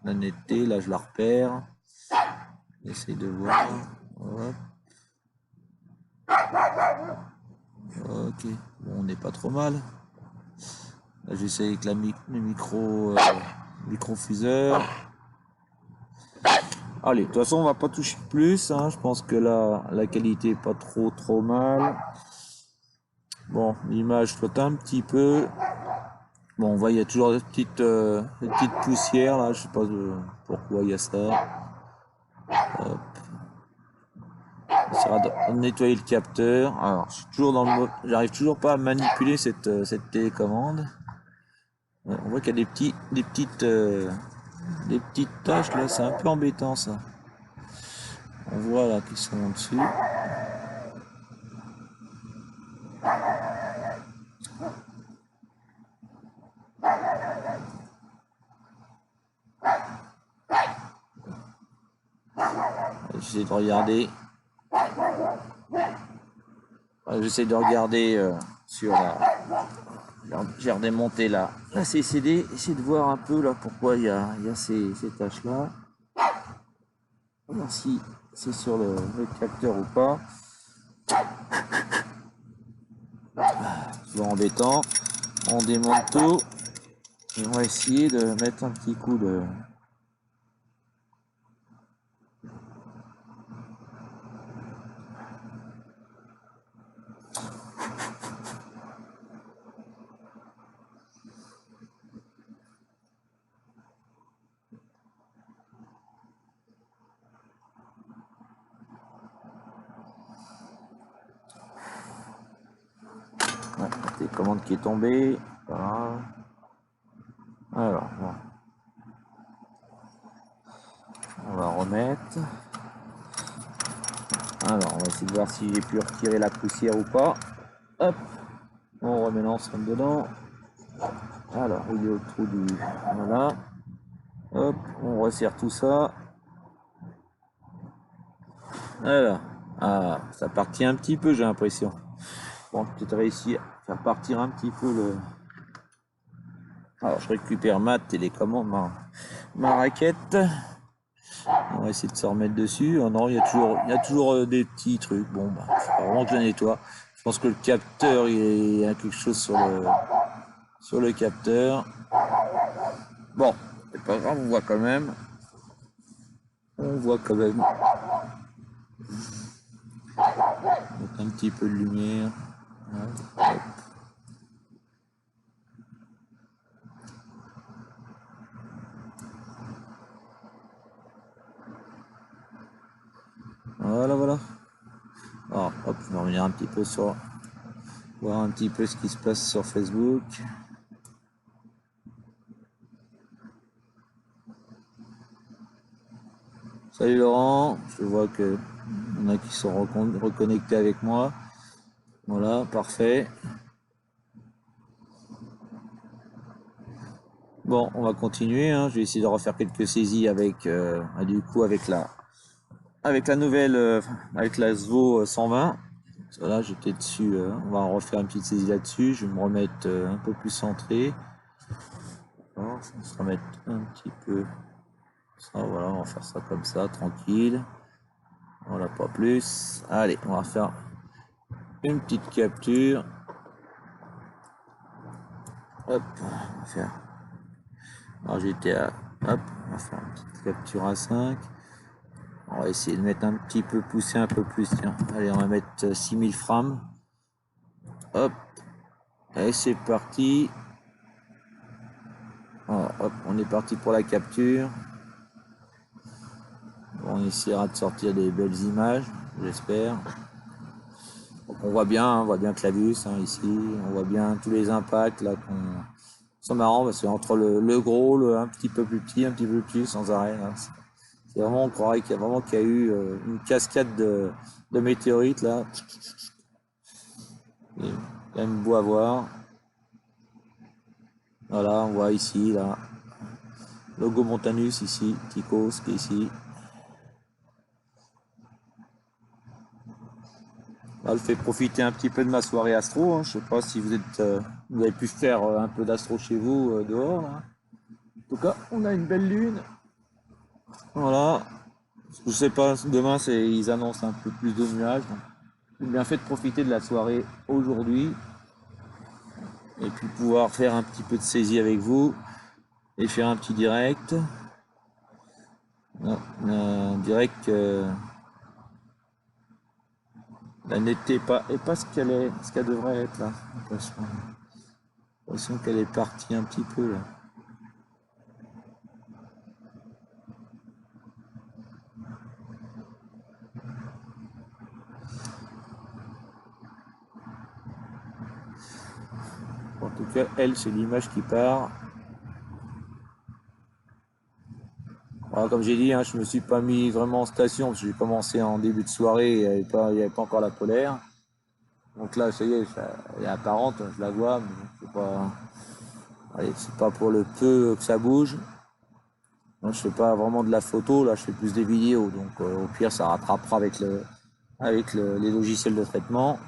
A: La netteté, là je la repère. J'essaie de voir. Hop. Ok, bon, on n'est pas trop mal. Là j'essaie avec le microfuseur. Allez, de toute façon on va pas toucher plus. Hein. Je pense que la qualité est pas trop mal. Bon, l'image flotte un petit peu. Bon, on voit il y a toujours des petites poussières là. Je sais pas pourquoi il y a ça. Hop. Ça va nettoyer le capteur. Alors, je suis toujours j'arrive toujours pas à manipuler cette télécommande. On voit qu'il y a des petites taches là. C'est un peu embêtant ça. On voit là qu'ils sont en dessus. J'essaie de regarder. J'essaie de regarder sur la. J'ai redémonté la CCD, essayer de voir un peu là pourquoi il y a ces taches là. Voir si c'est sur le capteur ou pas. Toujours embêtant. On démonte tout. Et on va essayer de mettre un petit coup de. Ouais, télécommande qui est tombée. Voilà. Alors, bon. On va remettre. Alors, on va essayer de voir si j'ai pu retirer la poussière ou pas. Hop, on remet l'ensemble dedans. Alors, il est au trou du. Voilà. Hop, on resserre tout ça. Alors, ah, ça partit un petit peu, j'ai l'impression. Bon, peut-être réussi à faire partir un petit peu le. Alors, je récupère ma télécommande, ma raquette. On va essayer de se remettre dessus. Oh non, il y a toujours des petits trucs. Bon, bah, il faut vraiment que je la nettoie. Je pense que le capteur, il y a quelque chose sur le capteur. Bon, c'est pas grave, on voit quand même. On voit quand même. Mettre un petit peu de lumière. Hop. Voilà, voilà. Alors, hop, je vais revenir un petit peu sur. Voir un petit peu ce qui se passe sur Facebook. Salut Laurent, je vois que il y en a qui sont reconnectés avec moi. Voilà, parfait. Bon, on va continuer. Hein. Je vais essayer de refaire quelques saisies avec, du coup, avec la nouvelle, avec la SVO 120. Voilà, j'étais dessus. On va en refaire une petite saisie là-dessus. Je vais me remettre un peu plus centré. Alors, on va se remettre un petit peu. Ça, voilà, on va faire ça comme ça, tranquille. Voilà, pas plus. Allez, on va faire une petite capture. Hop, on va faire. Alors j'étais à. Hop, on va faire une petite capture à 5. On va essayer de mettre un petit peu, pousser un peu plus. Tiens, allez, on va mettre 6000 frames. Hop, et c'est parti. Alors, hop, on est parti pour la capture. On essaiera de sortir des belles images, j'espère. Donc on voit bien Clavius hein, ici. On voit bien tous les impacts là sont marrants parce que entre le gros, le un petit peu plus petit, un petit peu plus petit, sans arrêt. Là. C'est vraiment, on croirait qu'il y a eu une cascade de météorites là. C'est quand même beau à voir. Voilà, on voit ici là. Logo Montanus ici, Tychos qui est ici. Là, je fais profiter un petit peu de ma soirée astro. Hein. Je sais pas si vous avez pu faire un peu d'astro chez vous dehors. Là. En tout cas, on a une belle lune. Voilà. Je sais pas, demain ils annoncent un peu plus de nuages. Donc, j'ai bien fait de profiter de la soirée aujourd'hui et puis pouvoir faire un petit peu de saisie avec vous et faire un petit direct. Un direct. La netteté est pas ce qu'elle devrait être là. J'ai l'impression qu'elle est partie un petit peu là. En tout cas, elle, c'est l'image qui part. Voilà, Alors, comme j'ai dit, hein, je me suis pas mis vraiment en station parce que j'ai commencé en début de soirée et il y avait pas encore la polaire. Donc là, ça y est, elle est apparente, je la vois, mais c'est pas, allez, c'est pas pour le peu que ça bouge. Moi, je fais pas vraiment de la photo, là, je fais plus des vidéos. Donc, au pire, ça rattrapera avec les logiciels de traitement.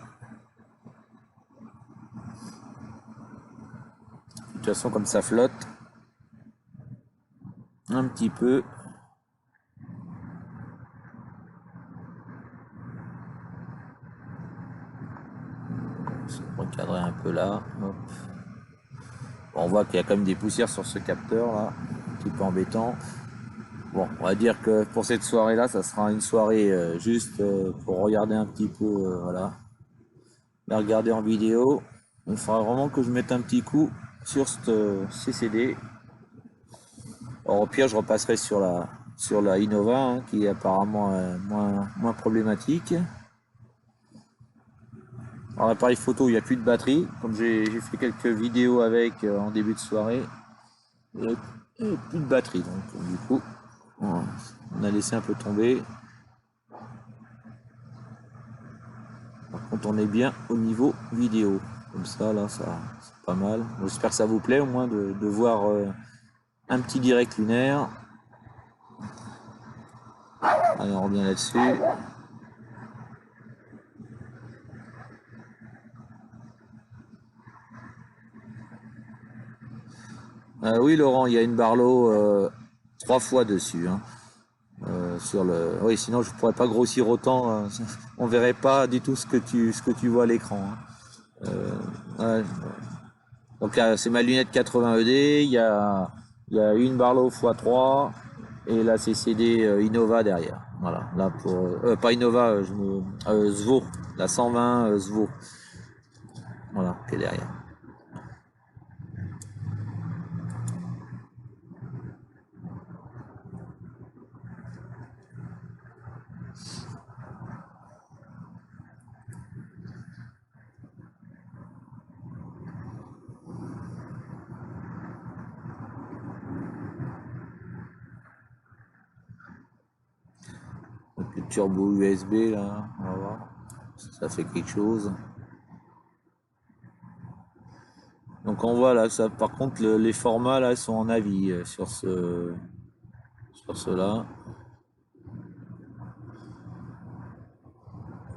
A: De toute façon, comme ça flotte un petit peu. Recadrer un peu là. Hop. Bon, on voit qu'il y a quand même des poussières sur ce capteur là, un petit peu embêtant. Bon, on va dire que pour cette soirée là, ça sera une soirée juste pour regarder un petit peu, voilà, la regarder en vidéo. Il faudra vraiment que je mette un petit coup sur ce CCD. Alors, au pire, je repasserai sur la Innova, hein, qui est apparemment moins problématique. Alors, l'appareil photo, il n'y a plus de batterie. Comme j'ai fait quelques vidéos avec en début de soirée, il n'y a plus de batterie. Donc, du coup, on a laissé un peu tomber. Par contre, on est bien au niveau vidéo. Comme ça, là, ça, c'est pas mal. J'espère que ça vous plaît au moins de voir un petit direct lunaire. Allez, on revient là-dessus. Oui, Laurent, il y a une Barlow 3 fois dessus. Hein. Sur le... Oui, sinon je pourrais pas grossir autant. On verrait pas du tout ce que tu vois à l'écran. Hein. Ouais. Donc là, c'est ma lunette 80 ED. Il y a une Barlow x3 et la CCD Innova derrière. Voilà. Là pour pas Innova, Zvo, la 120 Zvo. Voilà, qui est derrière. Donc le turbo USB là, on va voir. Ça fait quelque chose. Donc on voit là, ça, par contre les formats là sont en avis sur cela.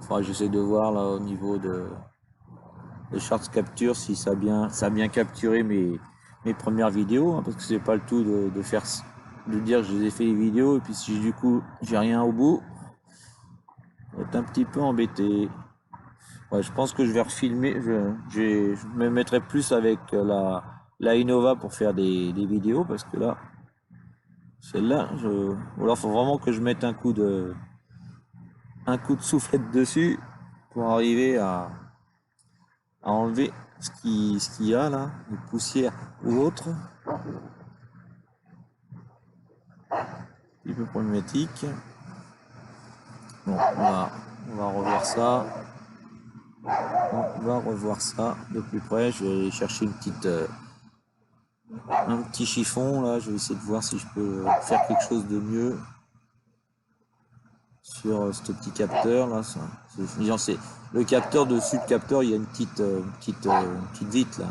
A: Enfin, j'essaie de voir là au niveau de chart capture si ça a bien capturé mes premières vidéos, hein, parce que c'est pas le tout de dire que je les ai fait les vidéos et puis si du coup j'ai rien au bout, je vais être un petit peu embêté. Ouais, je pense que je vais refilmer, je me mettrai plus avec la Innova pour faire des vidéos parce que là, celle-là, ou alors faut vraiment que je mette un coup de soufflette dessus pour arriver à enlever ce qu'il y a là, une poussière ou autre. Un petit peu problématique. Bon, on va revoir ça. On va revoir ça de plus près. Je vais aller chercher un petit chiffon là. Je vais essayer de voir si je peux faire quelque chose de mieux sur ce petit capteur là. C'est le capteur dessus le capteur. Il y a une petite vitre là.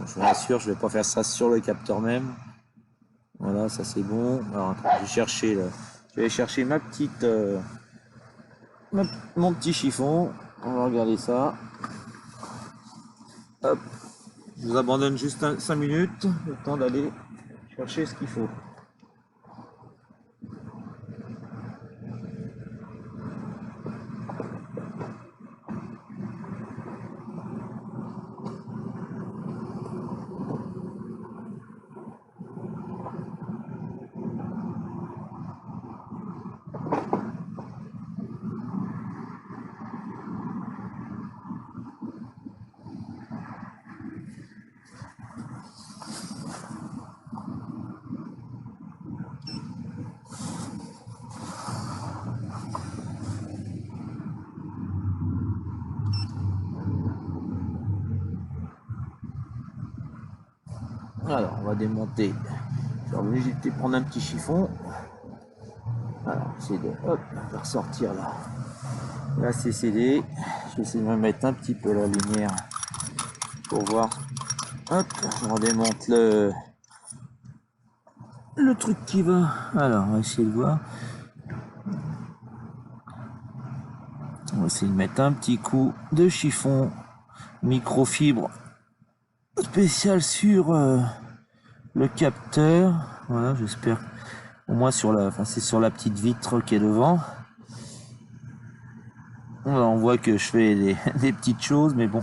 A: Je vous rassure, je vais pas faire ça sur le capteur même. Voilà, ça c'est bon. Alors, je vais aller chercher mon petit chiffon. On va regarder ça. Hop. Je vous abandonne juste 5 minutes, le temps d'aller chercher ce qu'il faut. Alors, on va démonter. Je vais obligé de prendre un petit chiffon. essayer de, hop, de ressortir la CCD. Je vais essayer de me mettre un petit peu la lumière pour voir. Hop, on démonte le truc qui va. Alors, on va essayer de voir. On va essayer de mettre un petit coup de chiffon microfibre spécial sur le capteur. Voilà, j'espère. Au moins sur la, enfin c'est sur la petite vitre qui est devant. On voit que je fais des petites choses, mais bon.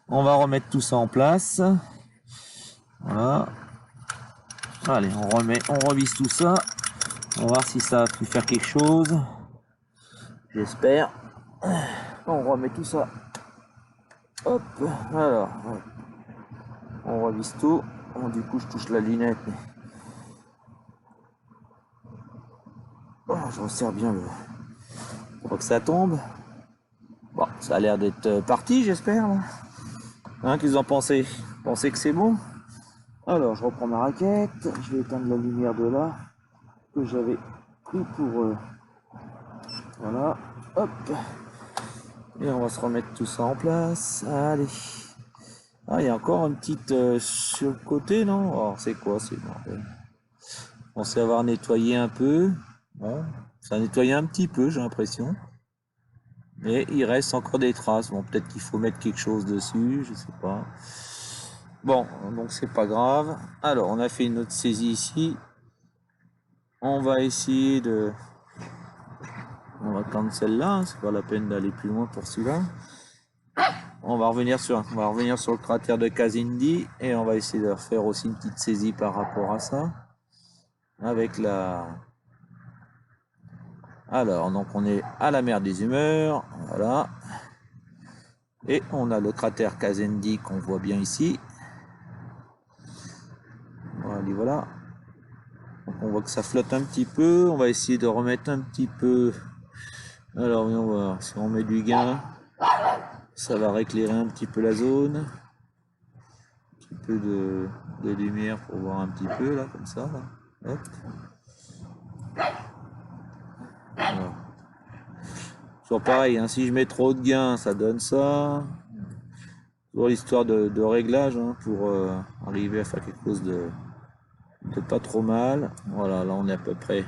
A: On va remettre tout ça en place. Voilà. Allez, on revisse tout ça. On va voir si ça a pu faire quelque chose. J'espère. On remet tout ça. Hop. Alors, on revisse tout. Bon, du coup, je touche la lunette. Mais... oh, je resserre bien le. Faut que ça tombe. Bon, ça a l'air d'être parti, j'espère. Hein, qu'est-ce que vous en pensez? Pensez que c'est bon? Alors, je reprends ma raquette. Je vais éteindre la lumière de là que j'avais pris pour. Voilà. Hop. Et on va se remettre tout ça en place. Allez. Ah, il y a encore une petite sur le côté, non? Alors, c'est quoi? C'est bordel. On pensait avoir nettoyé un peu. Bon, ça a nettoyé un petit peu, j'ai l'impression. Mais il reste encore des traces. Bon, peut-être qu'il faut mettre quelque chose dessus, je sais pas. Bon, donc c'est pas grave. Alors, on a fait une autre saisie ici. On va essayer de... on va prendre celle-là, hein. C'est pas la peine d'aller plus loin pour celui-là. On va revenir sur le cratère de Kazindi et on va essayer de refaire aussi une petite saisie par rapport à ça. Avec la... alors, donc on est à la mer des humeurs, voilà. Et on a le cratère Kazindi qu'on voit bien ici. Voilà. Donc on voit que ça flotte un petit peu. On va essayer de remettre un petit peu. Alors, on va voir si on met du gain. Ça va rééclairer un petit peu la zone. Un petit peu de lumière pour voir un petit peu là, comme ça. Là. Hop. Alors. Toujours pareil, hein, si je mets trop de gain, ça donne ça. Toujours l'histoire de réglage hein, pour arriver à faire quelque chose de pas trop mal. Voilà, là on est à peu près.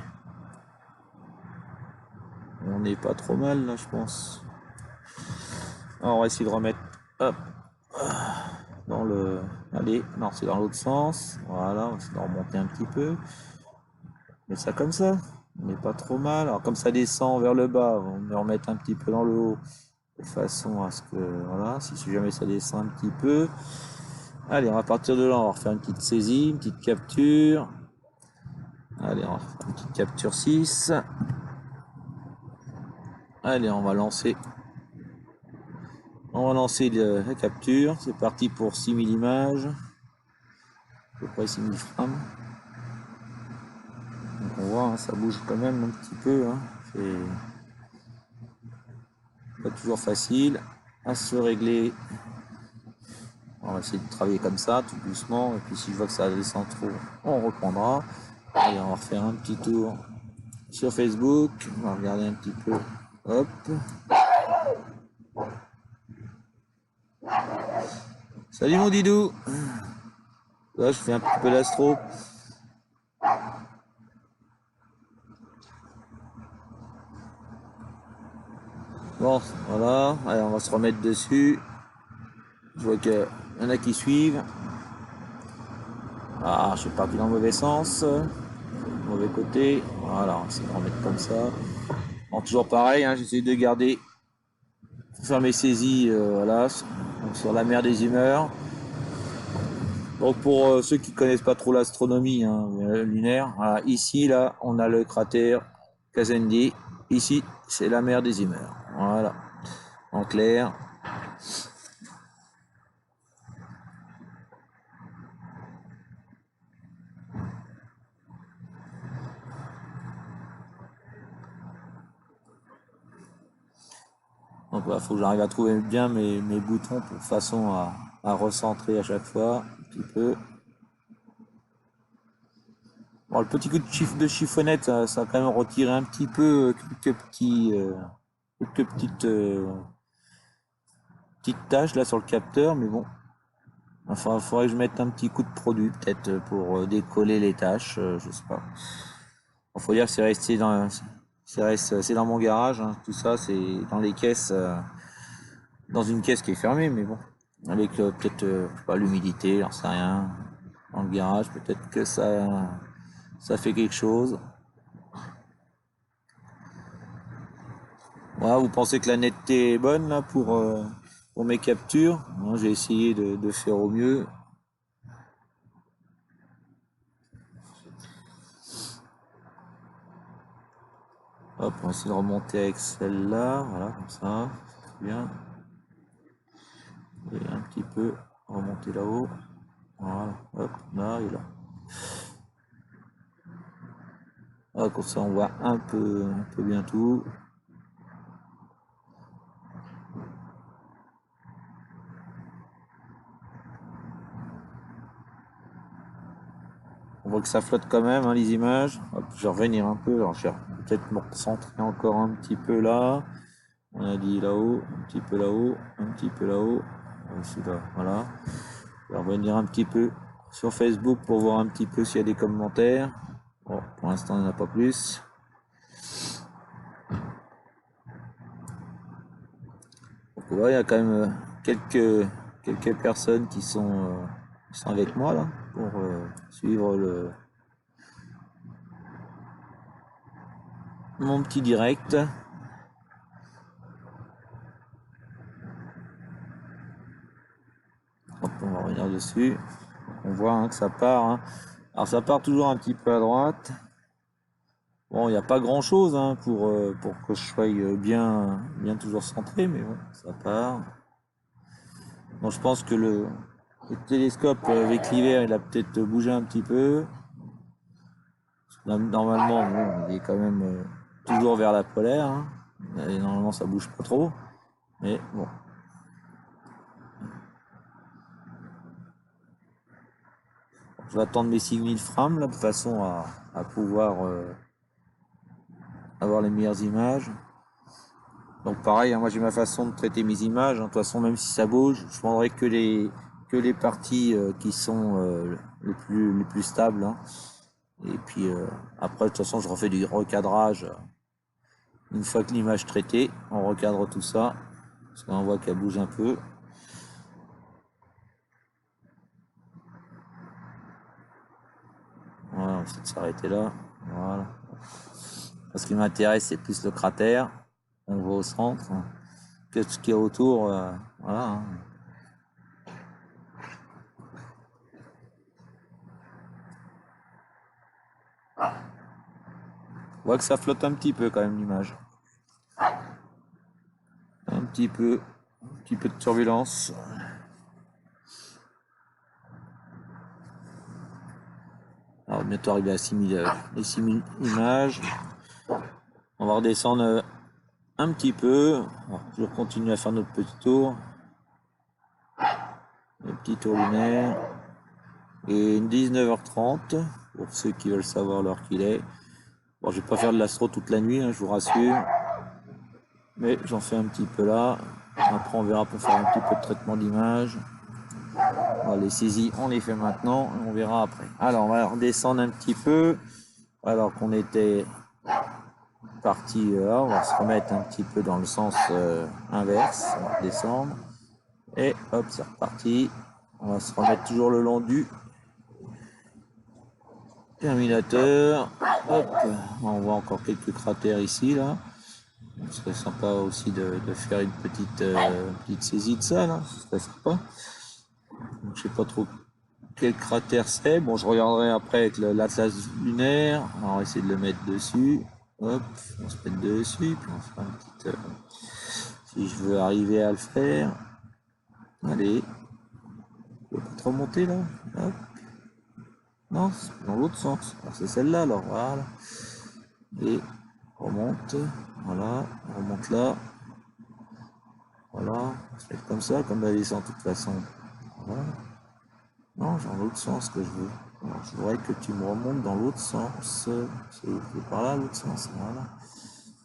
A: On n'est pas trop mal là, je pense. Alors, on va essayer de remettre. Hop. Dans le. Allez, non, c'est dans l'autre sens. Voilà, on va essayer de remonter un petit peu. Mais ça comme ça. On n'est pas trop mal. Alors, comme ça descend vers le bas, on va remettre un petit peu dans le haut. De façon à ce que. Voilà, si jamais ça descend un petit peu. Allez, on va partir de là. On va refaire une petite saisie, une petite capture. Allez, on va faire une petite capture 6. Allez, on va lancer. On va lancer la capture. C'est parti pour 6000 images. À peu près 6000 frames. Donc on voit, hein, ça bouge quand même un petit peu. Hein. C'est pas toujours facile à se régler. On va essayer de travailler comme ça, tout doucement. Et puis si je vois que ça descend trop, on reprendra. Allez, on va refaire un petit tour sur Facebook. On va regarder un petit peu. Hop. Salut mon Didou. Là, je fais un petit peu l'astro. Bon, voilà. Allez, on va se remettre dessus. Je vois qu'il y en a qui suivent. Ah, je suis parti dans le mauvais sens. Mauvais côté. Voilà, on va essayer de remettre comme ça. Bon, toujours pareil, hein, j'essaie de garder. Faire mes saisies, voilà, donc sur la mer des humeurs. Donc pour ceux qui connaissent pas trop l'astronomie hein, lunaire, voilà, ici là on a le cratère Kazindi, ici c'est la mer des humeurs, voilà, en clair. Donc il faut que j'arrive à trouver bien mes boutons pour façon à recentrer à chaque fois un petit peu. Bon, le petit coup de chiffonnette, ça a quand même retiré un petit peu quelques petites taches là sur le capteur, mais bon. Enfin, il faudrait que je mette un petit coup de produit peut-être pour décoller les taches, je sais pas. Il faut dire que c'est dans mon garage, hein. Tout ça c'est dans les caisses, dans une caisse qui est fermée, mais bon, avec peut-être pas l'humidité, j'en sais rien. Dans le garage, peut-être que ça fait quelque chose. Voilà, vous pensez que la netteté est bonne là pour mes captures? Moi, j'ai essayé de faire au mieux. Hop, on va essayer de remonter avec celle-là, voilà, comme ça, c'est bien. Et un petit peu remonter là-haut, voilà, hop, là et là. Ah, comme ça, on voit un peu bien tout. On voit que ça flotte quand même, hein, les images. Hop, je vais revenir un peu, alors je vais peut-être me recentrer encore un petit peu là. On a dit là-haut, un petit peu là-haut, un petit peu là-haut. Aussi là, voilà. Je vais revenir un petit peu sur Facebook pour voir un petit peu s'il y a des commentaires. Bon, pour l'instant, il n'y en a pas plus. Donc, ouais, il y a quand même quelques personnes qui sont avec moi là pour suivre mon petit direct. Hop, on va revenir dessus. On voit hein, que ça part. Hein. Alors ça part toujours un petit peu à droite. Bon, il n'y a pas grand chose hein, pour que je sois bien toujours centré, mais bon, ça part. Bon, je pense que le télescope avec l'hiver, il a peut-être bougé un petit peu. Normalement, bon, il est quand même toujours vers la polaire. Hein. Et normalement, ça bouge pas trop. Mais bon. Je vais attendre mes 6000 frames là, de façon à pouvoir avoir les meilleures images. Donc pareil, hein, moi j'ai ma façon de traiter mes images. Hein. De toute façon, même si ça bouge, je prendrai que les parties qui sont les plus stables. Hein. Et puis après, de toute façon, je refais du recadrage. Une fois que l'image est traitée, on recadre tout ça. Parce qu'on voit qu'elle bouge un peu. Voilà, on va essayer de s'arrêter là. Voilà. Ce qui m'intéresse, c'est plus le cratère. On voit au centre. Que ce qu'il y a autour. Voilà. Hein. On voit que ça flotte un petit peu quand même l'image. Un petit peu de turbulence. Alors bientôt arrivé à 6000, les 6000 images. On va redescendre un petit peu. On va toujours continuer à faire notre petit tour. Le petit tour lunaire. Et 19h30 pour ceux qui veulent savoir l'heure qu'il est. Bon, je vais pas faire de l'astro toute la nuit, hein, je vous rassure. Mais j'en fais un petit peu là. Après on verra pour faire un petit peu de traitement d'image. Les saisies, on les fait maintenant, on verra après. Alors, on va redescendre un petit peu. Alors qu'on était parti là, on va se remettre un petit peu dans le sens inverse. On va redescendre. Et hop, c'est reparti. On va se remettre toujours le long du terminateur. Hop, on voit encore quelques cratères ici, là. Ce serait sympa aussi de faire une petite saisie de ça, là. Ce serait sympa. Donc, je sais pas trop quel cratère c'est. Bon, je regarderai après avec l'atlas lunaire. On va essayer de le mettre dessus. Hop, on se met dessus. Puis on fera une petite. Si je veux arriver à le faire. Allez. Je peux pas trop monter là. Hop. Non, c'est dans l'autre sens. C'est celle-là alors. Voilà. Et on remonte. Voilà. On remonte là. Voilà. On se met comme ça, comme la descente de toute façon. Voilà. Non, j'ai dans l'autre sens que je veux. Alors, je voudrais que tu me remontes dans l'autre sens. C'est par là, l'autre sens. Voilà.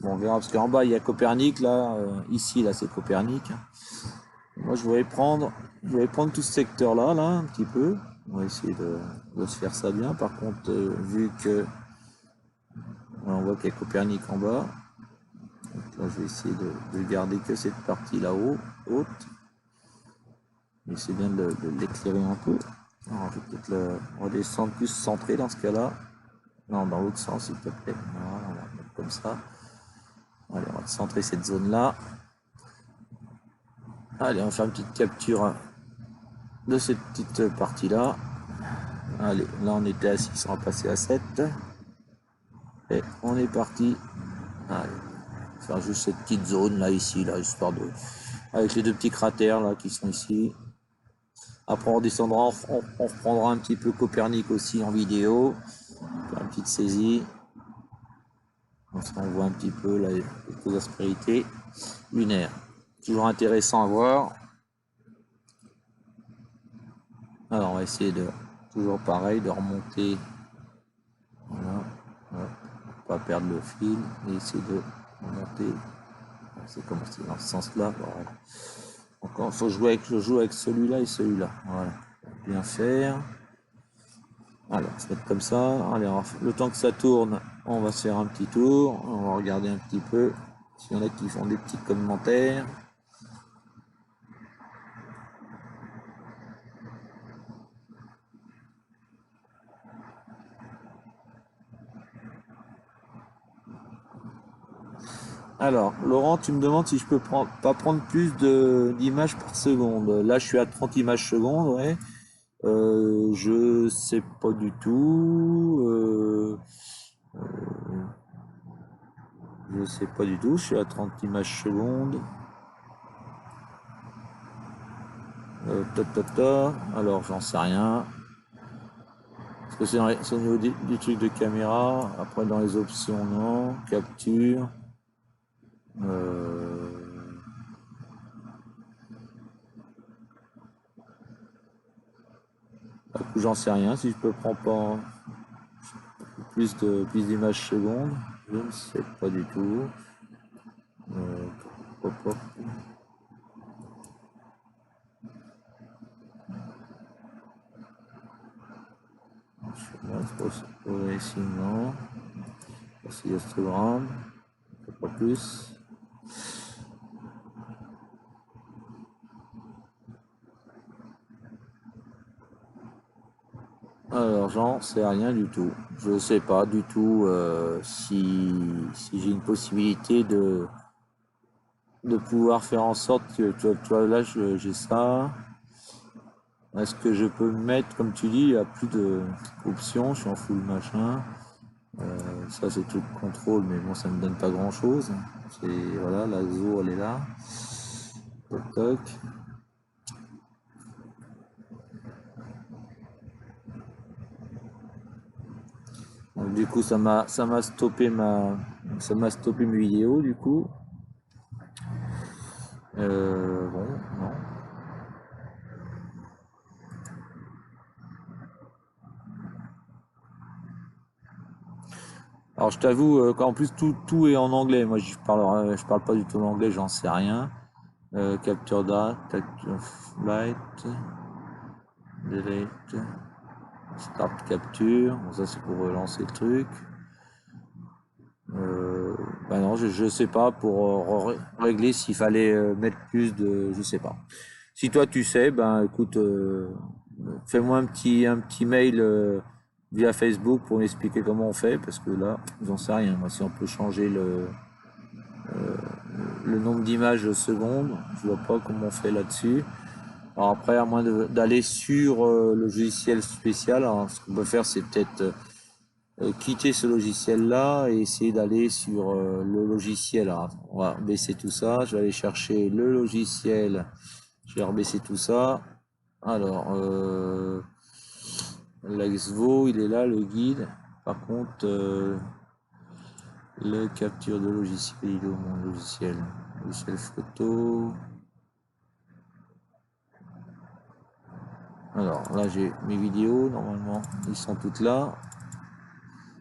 A: Bon, on verra, parce qu'en bas, il y a Copernic, là. Ici, là, c'est Copernic. Moi, je voulais prendre tout ce secteur-là, là, un petit peu. On va essayer de se faire ça bien. Par contre, vu que on voit qu'il y a Copernic en bas, donc là, je vais essayer de garder que cette partie là-haut, haute. Mais c'est bien de l'éclairer un peu. Alors, je vais peut-être le redescendre plus centré dans ce cas-là. Non, dans l'autre sens, s'il te plaît. Voilà, on va mettre comme ça. Allez, on va centrer cette zone-là. Allez, on va faire une petite capture de cette petite partie-là. Allez, là on était à 6, on va passer à 7. Et on est parti. Allez, faire juste cette petite zone là, ici, là, histoire de. Avec les deux petits cratères là qui sont ici. Après on redescendra, on reprendra un petit peu Copernic aussi en vidéo. Faire une petite saisie. Comme ça on voit un petit peu là, les aspérités lunaires. Toujours intéressant à voir. Alors on va essayer de, toujours pareil, de remonter. Voilà. Voilà. Pas perdre le fil et essayer de remonter. C'est comme c'est dans ce sens-là. Voilà. Encore, il faut jouer avec, je joue avec celui-là et celui-là. Voilà. Bien faire. Alors, on va se mettre comme ça. Allez, le temps que ça tourne, on va se faire un petit tour. On va regarder un petit peu s'il y en a qui font des petits commentaires. Alors, Laurent, tu me demandes si je peux pas prendre plus d'images par seconde. Là, je suis à 30 images secondes, ouais. Je sais pas du tout. Je sais pas du tout. Je suis à 30 images secondes. Alors, j'en sais rien. Parce que c'est au niveau du truc de caméra. Après, dans les options, non. Capture. J'en sais rien. Si je peux prendre pas plus d'images secondes, je ne sais pas du tout. Hop, hop. Non. C'est histogramme. Pas plus. Alors, j'en sais rien du tout. Je sais pas du tout si j'ai une possibilité de pouvoir faire en sorte que, tu vois là, j'ai ça. Est-ce que je peux mettre, comme tu dis, il n'y a plus d'options, je suis en full machin. Ça, c'est tout le contrôle, mais bon, ça ne me donne pas grand-chose. Voilà, la zo, elle est là. Toc, toc. Donc, du coup, ça m'a stoppé mes vidéos, du coup. Bon, non. Alors je t'avoue qu'en plus tout est en anglais. Moi je parle pas du tout l'anglais, j'en sais rien. Capture date, capture flight, delete, start capture. Bon, ça c'est pour relancer le truc. Bah non, je sais pas pour régler s'il fallait mettre plus de, je sais pas. Si toi tu sais, ben écoute, fais-moi un petit mail via Facebook pour m'expliquer comment on fait, parce que là, j'en sais rien. Moi, si on peut changer le nombre d'images secondes, je vois pas comment on fait là-dessus. Alors après, à moins d'aller sur le logiciel spécial, alors, ce qu'on peut faire, c'est peut-être quitter ce logiciel-là et essayer d'aller sur le logiciel. Alors, on va baisser tout ça. Je vais aller chercher le logiciel. Je vais rebaisser tout ça. Alors, l'Exvo, il est là, le guide. Par contre, le capture de logiciel, il est où mon logiciel? Logiciel photo. Alors là j'ai mes vidéos, normalement ils sont toutes là.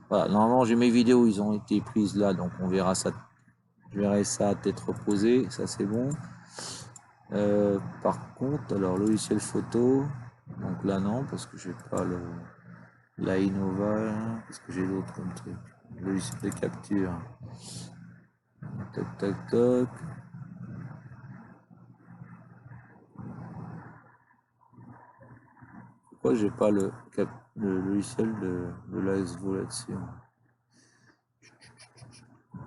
A: Voilà, normalement j'ai mes vidéos, ils ont été prises là, donc on verra ça. Je verrai ça à tête reposée, ça c'est bon. Par contre, alors logiciel photo, donc là non, parce que j'ai pas la Innova, parce que j'ai d'autres comme truc. Logiciel de capture. Tac tac tac. Pourquoi j'ai pas le logiciel de l'ASVO là-dessus?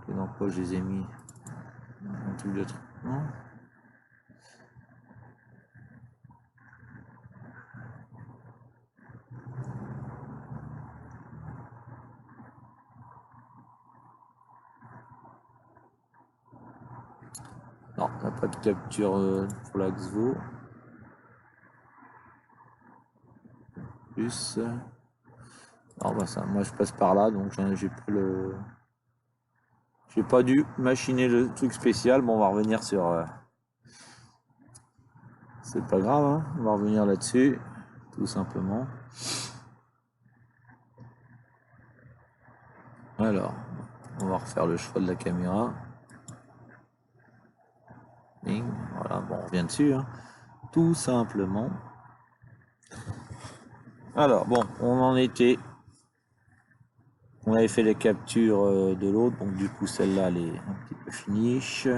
A: Non, quoi je les ai mis? Un truc de truc. Non. Non, on n'a pas de capture pour l'AXVO. Plus. Non, bah ça, moi je passe par là, donc j'ai pas le. J'ai pas dû machiner le truc spécial. Bon, on va revenir sur. C'est pas grave, hein, on va revenir là-dessus, tout simplement. Alors, on va refaire le choix de la caméra. Bing, voilà, bon, on revient dessus, hein, tout simplement. Alors, bon, on en était. On avait fait les captures de l'autre, donc du coup celle-là elle est un petit peu finish.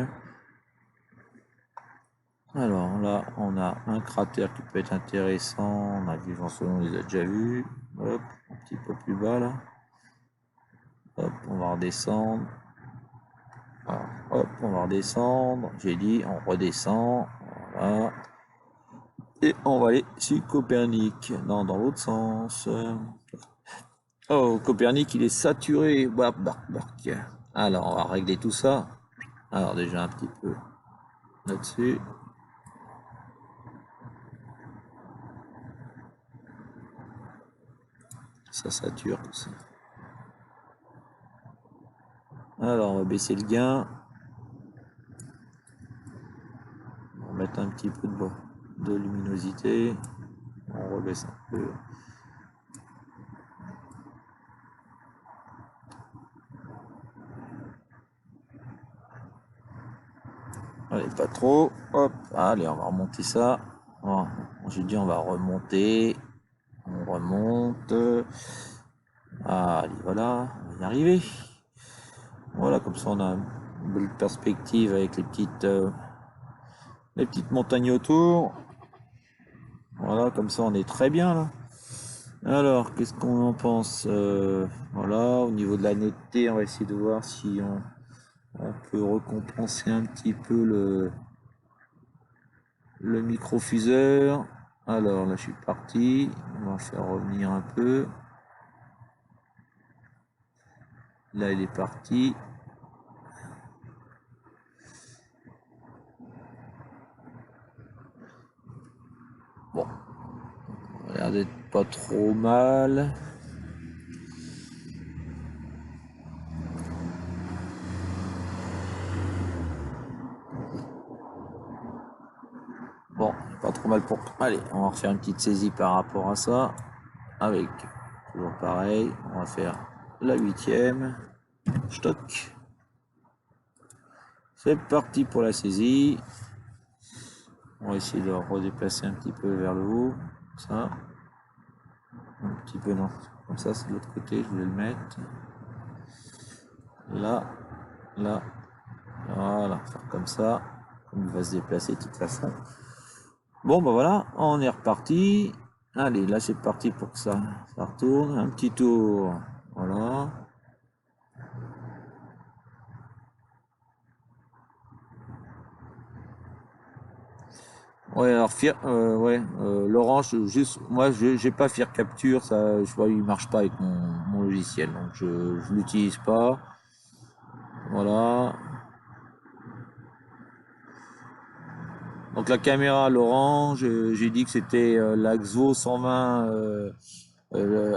A: Alors là, on a un cratère qui peut être intéressant. On a vu on les a déjà vus. Hop, un petit peu plus bas là. Hop, on va redescendre. Alors, hop, on va redescendre. J'ai dit, on redescend. Voilà. Et on va aller sur Copernic. Non, dans l'autre sens. Oh, Copernic, il est saturé. Alors, on va régler tout ça. Alors, déjà un petit peu là-dessus. Ça sature tout ça. Alors, on va baisser le gain. On va mettre un petit peu de luminosité. On rebaisse un peu. Allez, pas trop. Hop, allez, on va remonter ça. Bon, j'ai dit on va remonter. On remonte. Allez, voilà, on va y arriver. Voilà, comme ça on a une belle perspective avec les petites montagnes autour. Voilà, comme ça on est très bien là. Alors, qu'est-ce qu'on en pense? Voilà, au niveau de la netteté, on va essayer de voir si on peut recompenser un petit peu le microfuseur. Alors là, je suis parti. On va faire revenir un peu. Là, il est parti. Bon, ça a l'air d'être pas trop mal. Bon, pas trop mal pour. Allez, on va refaire une petite saisie par rapport à ça. Avec toujours pareil. On va faire la 8e. Stock. C'est parti pour la saisie. On va essayer de redéplacer un petit peu vers le haut. Ça. Un petit peu, non. Comme ça, c'est de l'autre côté. Je voulais le mettre. Là. Là. Voilà. Faire comme ça. Comme il va se déplacer de toute façon. Bon, bah voilà. On est reparti. Allez, là, c'est parti pour que ça retourne. Un petit tour. Voilà. Ouais, alors l'orange, juste, moi, j'ai pas Fir Capture, ça, je vois, il marche pas avec mon logiciel, donc je l'utilise pas. Voilà. Donc la caméra, l'orange, j'ai dit que c'était l'Axo 120.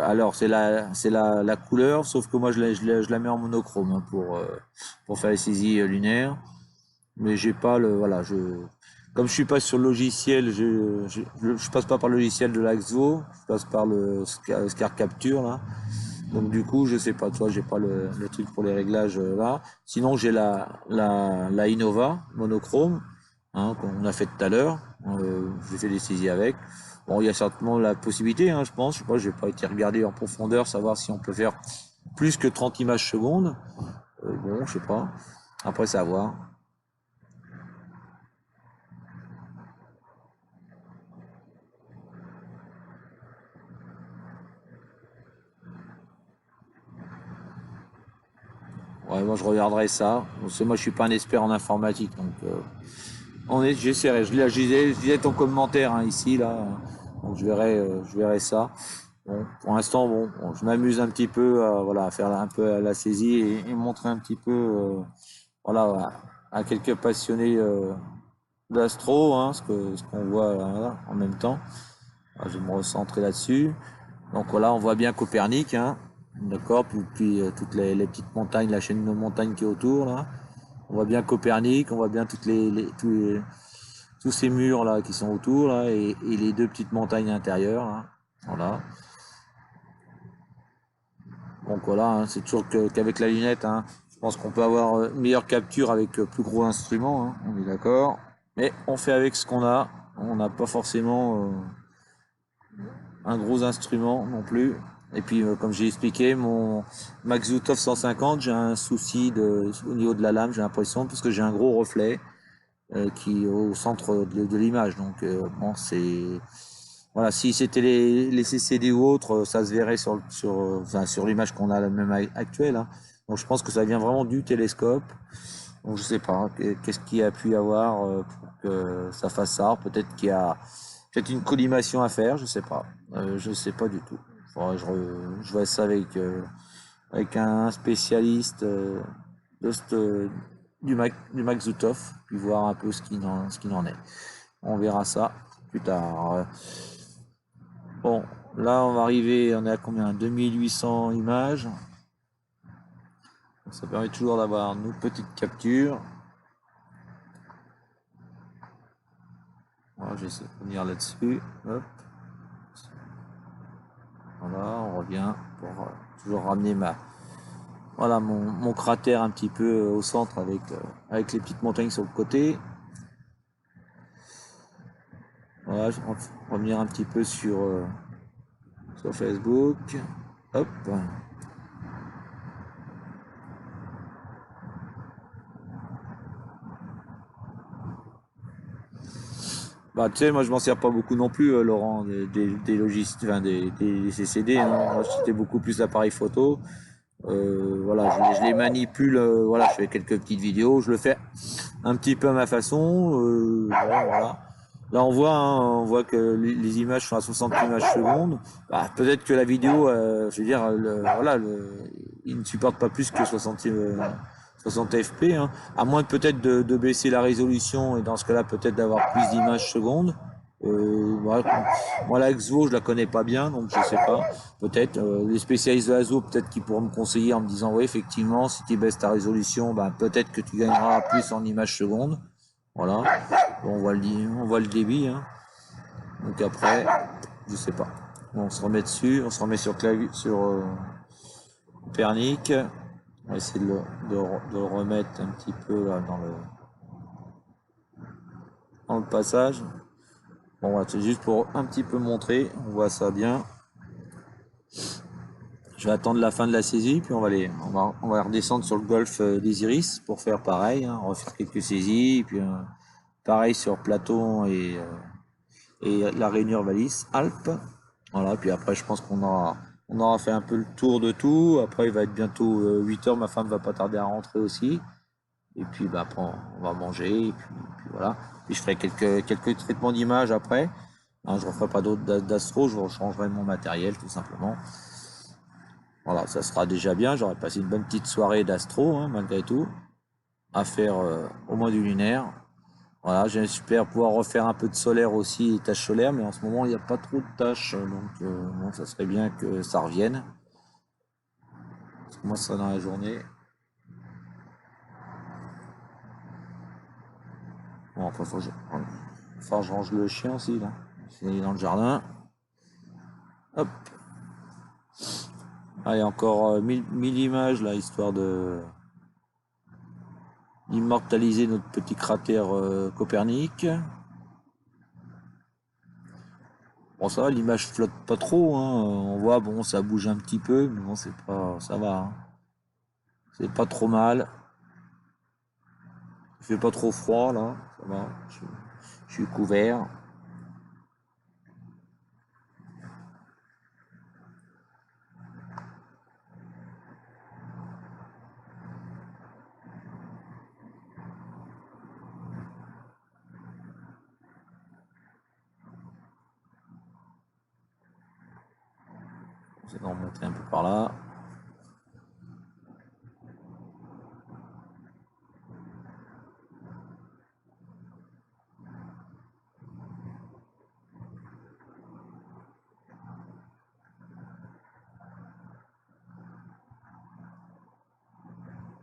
A: Alors c'est la couleur, sauf que moi je la mets en monochrome hein, pour faire les saisies lunaires, mais j'ai pas le, voilà, Comme je suis pas sur le logiciel, je passe pas par le logiciel de l'Axo, je passe par le Scar Capture là. Donc du coup, je sais pas, tu vois, j'ai pas le truc pour les réglages là. Sinon, j'ai la Innova monochrome, hein, qu'on a fait tout à l'heure. J'ai fait des saisies avec. Bon, il y a certainement la possibilité, hein, je pense. Je sais pas, j'ai pas été regarder en profondeur, savoir si on peut faire plus que 30 images secondes. Bon, je sais pas. Après, c'est à voir. Ouais, moi je regarderai ça. Parce que moi je suis pas un expert en informatique, donc j'essaierai. Je lisais ton commentaire hein, ici là, donc je verrai ça. Bon, pour l'instant, bon, je m'amuse un petit peu, voilà, à faire un peu la saisie et montrer un petit peu, voilà, à quelques passionnés d'astro, hein, ce qu'on voit là, en même temps. Je vais me recentrer là-dessus. Donc voilà, on voit bien Copernic, hein, d'accord, puis toutes les petites montagnes, la chaîne de montagnes qui est autour là. On voit bien Copernic, on voit bien tous ces murs là qui sont autour là et les deux petites montagnes intérieures là. Voilà. Donc voilà, hein, c'est toujours qu'avec la lunette, hein, je pense qu'on peut avoir une meilleure capture avec plus gros instruments, hein, on est d'accord. Mais on fait avec ce qu'on a. On n'a pas forcément un gros instrument non plus. Et puis, comme j'ai expliqué, mon Max Zootov 150, j'ai un souci au niveau de la lame, j'ai l'impression, parce que j'ai un gros reflet qui est au centre de l'image. Donc, bon, c'est. Voilà, si c'était les CCD ou autres, ça se verrait enfin, sur l'image qu'on a même actuelle. Hein. Donc, je pense que ça vient vraiment du télescope. Donc, je sais pas, qu'est-ce qu'il y a pu y avoir pour que ça fasse ça. Peut-être qu'il y a peut-être une collimation à faire, je sais pas. Je sais pas du tout. Faudrait que je vois ça avec un spécialiste de du Mac Zootov, puis voir un peu ce qu'il en est. On verra ça plus tard. Bon, là on va arriver, on est à combien? 2800 images. Ça permet toujours d'avoir nos petites captures. Voilà, j'essaie de venir là-dessus. Hop. Voilà, on revient pour toujours ramener voilà, mon cratère un petit peu au centre avec les petites montagnes sur le côté. Voilà, je vais revenir un petit peu sur Facebook. Hop. Bah, tu sais, moi je m'en sers pas beaucoup non plus, Laurent, des logiciels, enfin, des CCD. Hein. Moi j'étais beaucoup plus l'appareil photo. Voilà, je les manipule, voilà, je fais quelques petites vidéos, je le fais un petit peu à ma façon. Bon, voilà. Là on voit que les images sont à 60 images secondes. Bah, peut-être que la vidéo, je veux dire, voilà, il ne supporte pas plus que 60 fp, hein. À moins peut-être de baisser la résolution et dans ce cas-là peut-être d'avoir plus d'images secondes. Voilà. Moi la XVO je la connais pas bien donc je sais pas. Peut-être les spécialistes de l'ASO peut-être qu'ils pourront me conseiller en me disant oui effectivement si tu baisses ta résolution bah, peut-être que tu gagneras plus en images secondes. Voilà. Bon, on voit le débit. Hein. Donc après je sais pas. Bon, on se remet dessus, on se remet sur Copernic. On va essayer de le remettre un petit peu là dans le passage. Bon, voilà, c'est juste pour un petit peu montrer. On voit ça bien. Je vais attendre la fin de la saisie, puis on va redescendre sur le golfe des Iris pour faire pareil. Hein. On va faire quelques saisies, puis pareil sur Platon et la Réunion Vallis, Alpes. Voilà, puis après, je pense on aura fait un peu le tour de tout. Après, il va être bientôt 8 heures. Ma femme va pas tarder à rentrer aussi. Et puis, bah, après, on va manger, et puis voilà. Puis je ferai quelques traitements d'image après. Hein, je ne referai pas d'autres d'astro, je rechangerai mon matériel tout simplement. Voilà, ça sera déjà bien. J'aurais passé une bonne petite soirée d'astro, hein, malgré tout, à faire au moins du lunaire. Voilà, j'espère pouvoir refaire un peu de solaire aussi, des tâches solaires, mais en ce moment il n'y a pas trop de tâches, donc bon, ça serait bien que ça revienne. Parce que moi, ça dans la journée. Bon, enfin, je range le chien aussi, là. Il est dans le jardin. Hop. Allez, encore 1000 images, là, histoire de d'immortaliser notre petit cratère Copernic. Bon, ça va, l'image flotte pas trop, hein. On voit, bon, ça bouge un petit peu, mais bon, c'est pas, ça va, hein. C'est pas trop mal. Il fait pas trop froid, là, ça va. Je suis couvert. C'est d'en remonter un peu par là.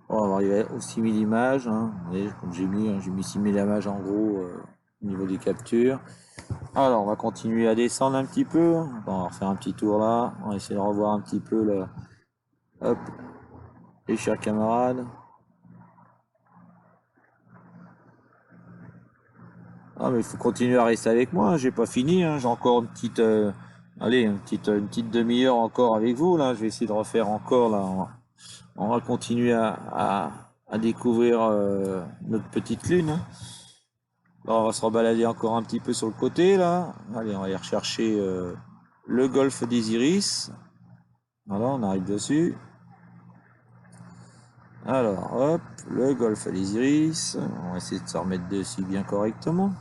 A: On va arriver aux 6000 images, hein. Vous voyez, comme j'ai mis 6000 images en gros au niveau des captures. Alors, on va continuer à descendre un petit peu. On va refaire un petit tour là. On va essayer de revoir un petit peu le... Hop, les chers camarades. Ah, mais il faut continuer à rester avec moi, hein. J'ai pas fini, hein. J'ai encore une petite... allez, une petite demi-heure encore avec vous, là. Je vais essayer de refaire encore, là. On va continuer à découvrir notre petite lune, hein. Là, on va se rebalader encore un petit peu sur le côté, là. Allez, on va aller rechercher le golfe des Iris. Voilà, on arrive dessus. Alors, hop, le golfe des Iris. On va essayer de se remettre dessus bien correctement.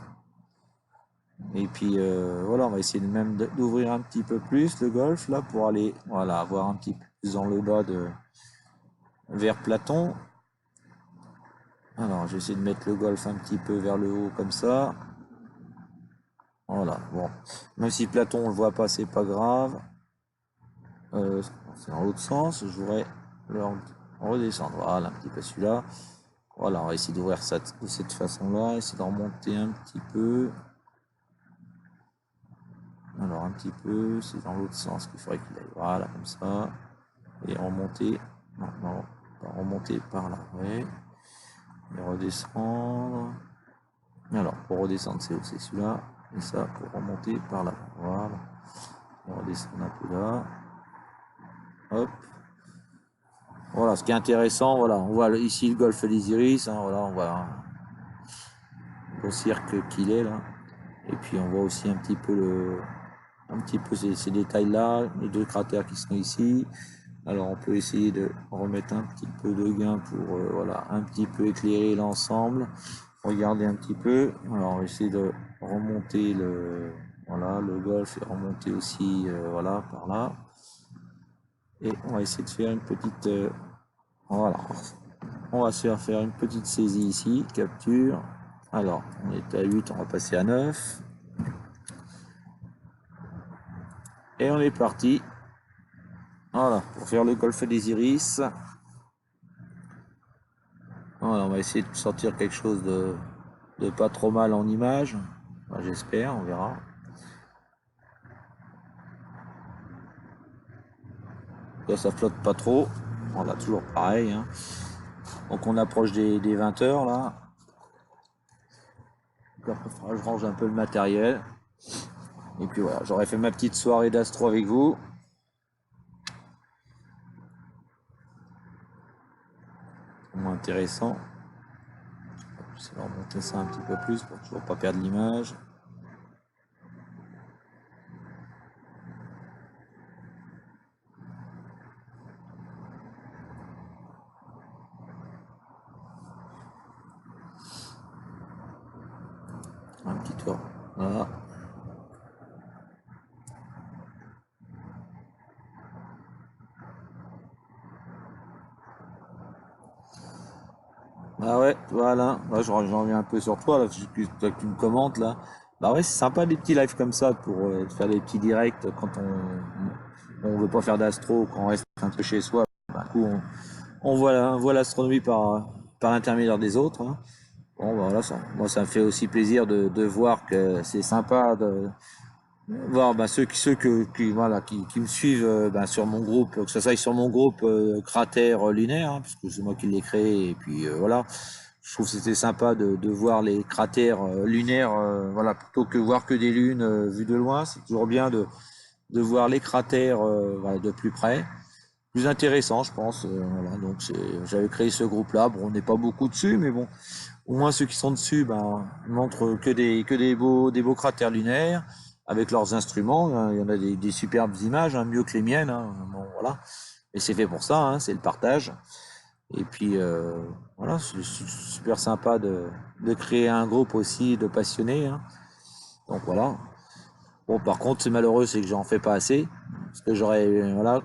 A: Et puis, voilà, on va essayer même d'ouvrir un petit peu plus le golfe, là, pour aller, voilà, voir un petit peu plus dans le bas vers Platon. Alors, j'essaie de mettre le golfe un petit peu vers le haut, comme ça. Voilà, bon. Même si Platon, on le voit pas, c'est pas grave. C'est dans l'autre sens. Je voudrais le redescendre. Voilà, un petit peu celui-là. Voilà, on va essayer d'ouvrir ça de cette façon-là. Essayer de remonter un petit peu. Alors, un petit peu. C'est dans l'autre sens qu'il faudrait qu'il aille. Voilà, comme ça. Et remonter. Non, pas remonter par là. Ouais. Et redescendre. Alors, pour redescendre, c'est celui-là. Et ça, pour remonter par là. Voilà. On redescend un peu là. Hop. Voilà, ce qui est intéressant, voilà, on voit ici le golfe des Iris, hein, voilà, on voit le cirque qu'il est là. Et puis on voit aussi un petit peu ces détails-là, les deux cratères qui sont ici. Alors on peut essayer de remettre un petit peu de gain pour voilà, un petit peu éclairer l'ensemble. Regardez un petit peu. Alors on va essayer de remonter le golfe et remonter aussi voilà par là. Et on va essayer de faire une petite voilà. On va se faire une petite saisie ici, capture. Alors, on est à 8, on va passer à 9. Et on est parti. Voilà, pour faire le golfe des Iris. Voilà, on va essayer de sortir quelque chose de pas trop mal en image. Enfin, j'espère, on verra. Là, ça flotte pas trop. Voilà, toujours pareil, hein. Donc on approche des 20 heures là. Donc, je range un peu le matériel. Et puis voilà, j'aurais fait ma petite soirée d'astro avec vous. Moins intéressant. On va remonter ça un petit peu plus pour toujours pas perdre l'image. Un petit tour. Voilà. Ah ouais, voilà. Là, j'en reviens un peu sur toi, là, toi que tu me commentes là. Bah ouais, c'est sympa des petits lives comme ça pour faire des petits directs quand on veut pas faire d'astro, quand on reste un peu chez soi. Bah, du coup, on voit l'astronomie par l'intermédiaire des autres, hein. Bon, bah, voilà, moi, ça me fait aussi plaisir de voir que c'est sympa de voir bah, voilà, qui me suivent bah, sur mon groupe, que ce soit sur mon groupe Cratère Lunaire, hein, parce que c'est moi qui l'ai créé, et puis voilà. Je trouve que c'était sympa de voir les cratères lunaires, voilà, plutôt que voir que des lunes vues de loin. C'est toujours bien de voir les cratères voilà, de plus près. Plus intéressant, je pense. Voilà, donc j'avais créé ce groupe-là. Bon, on n'est pas beaucoup dessus, mais bon, au moins ceux qui sont dessus, ben, montrent des beaux cratères lunaires avec leurs instruments. Hein. Il y en a des superbes images, hein, mieux que les miennes. Hein. Bon, voilà. Et c'est fait pour ça, hein, c'est le partage. Et puis voilà, c'est super sympa de créer un groupe aussi de passionnés. Hein. Donc voilà. Bon, par contre, c'est malheureux, c'est que j'en fais pas assez. Parce que j'aurais, voilà,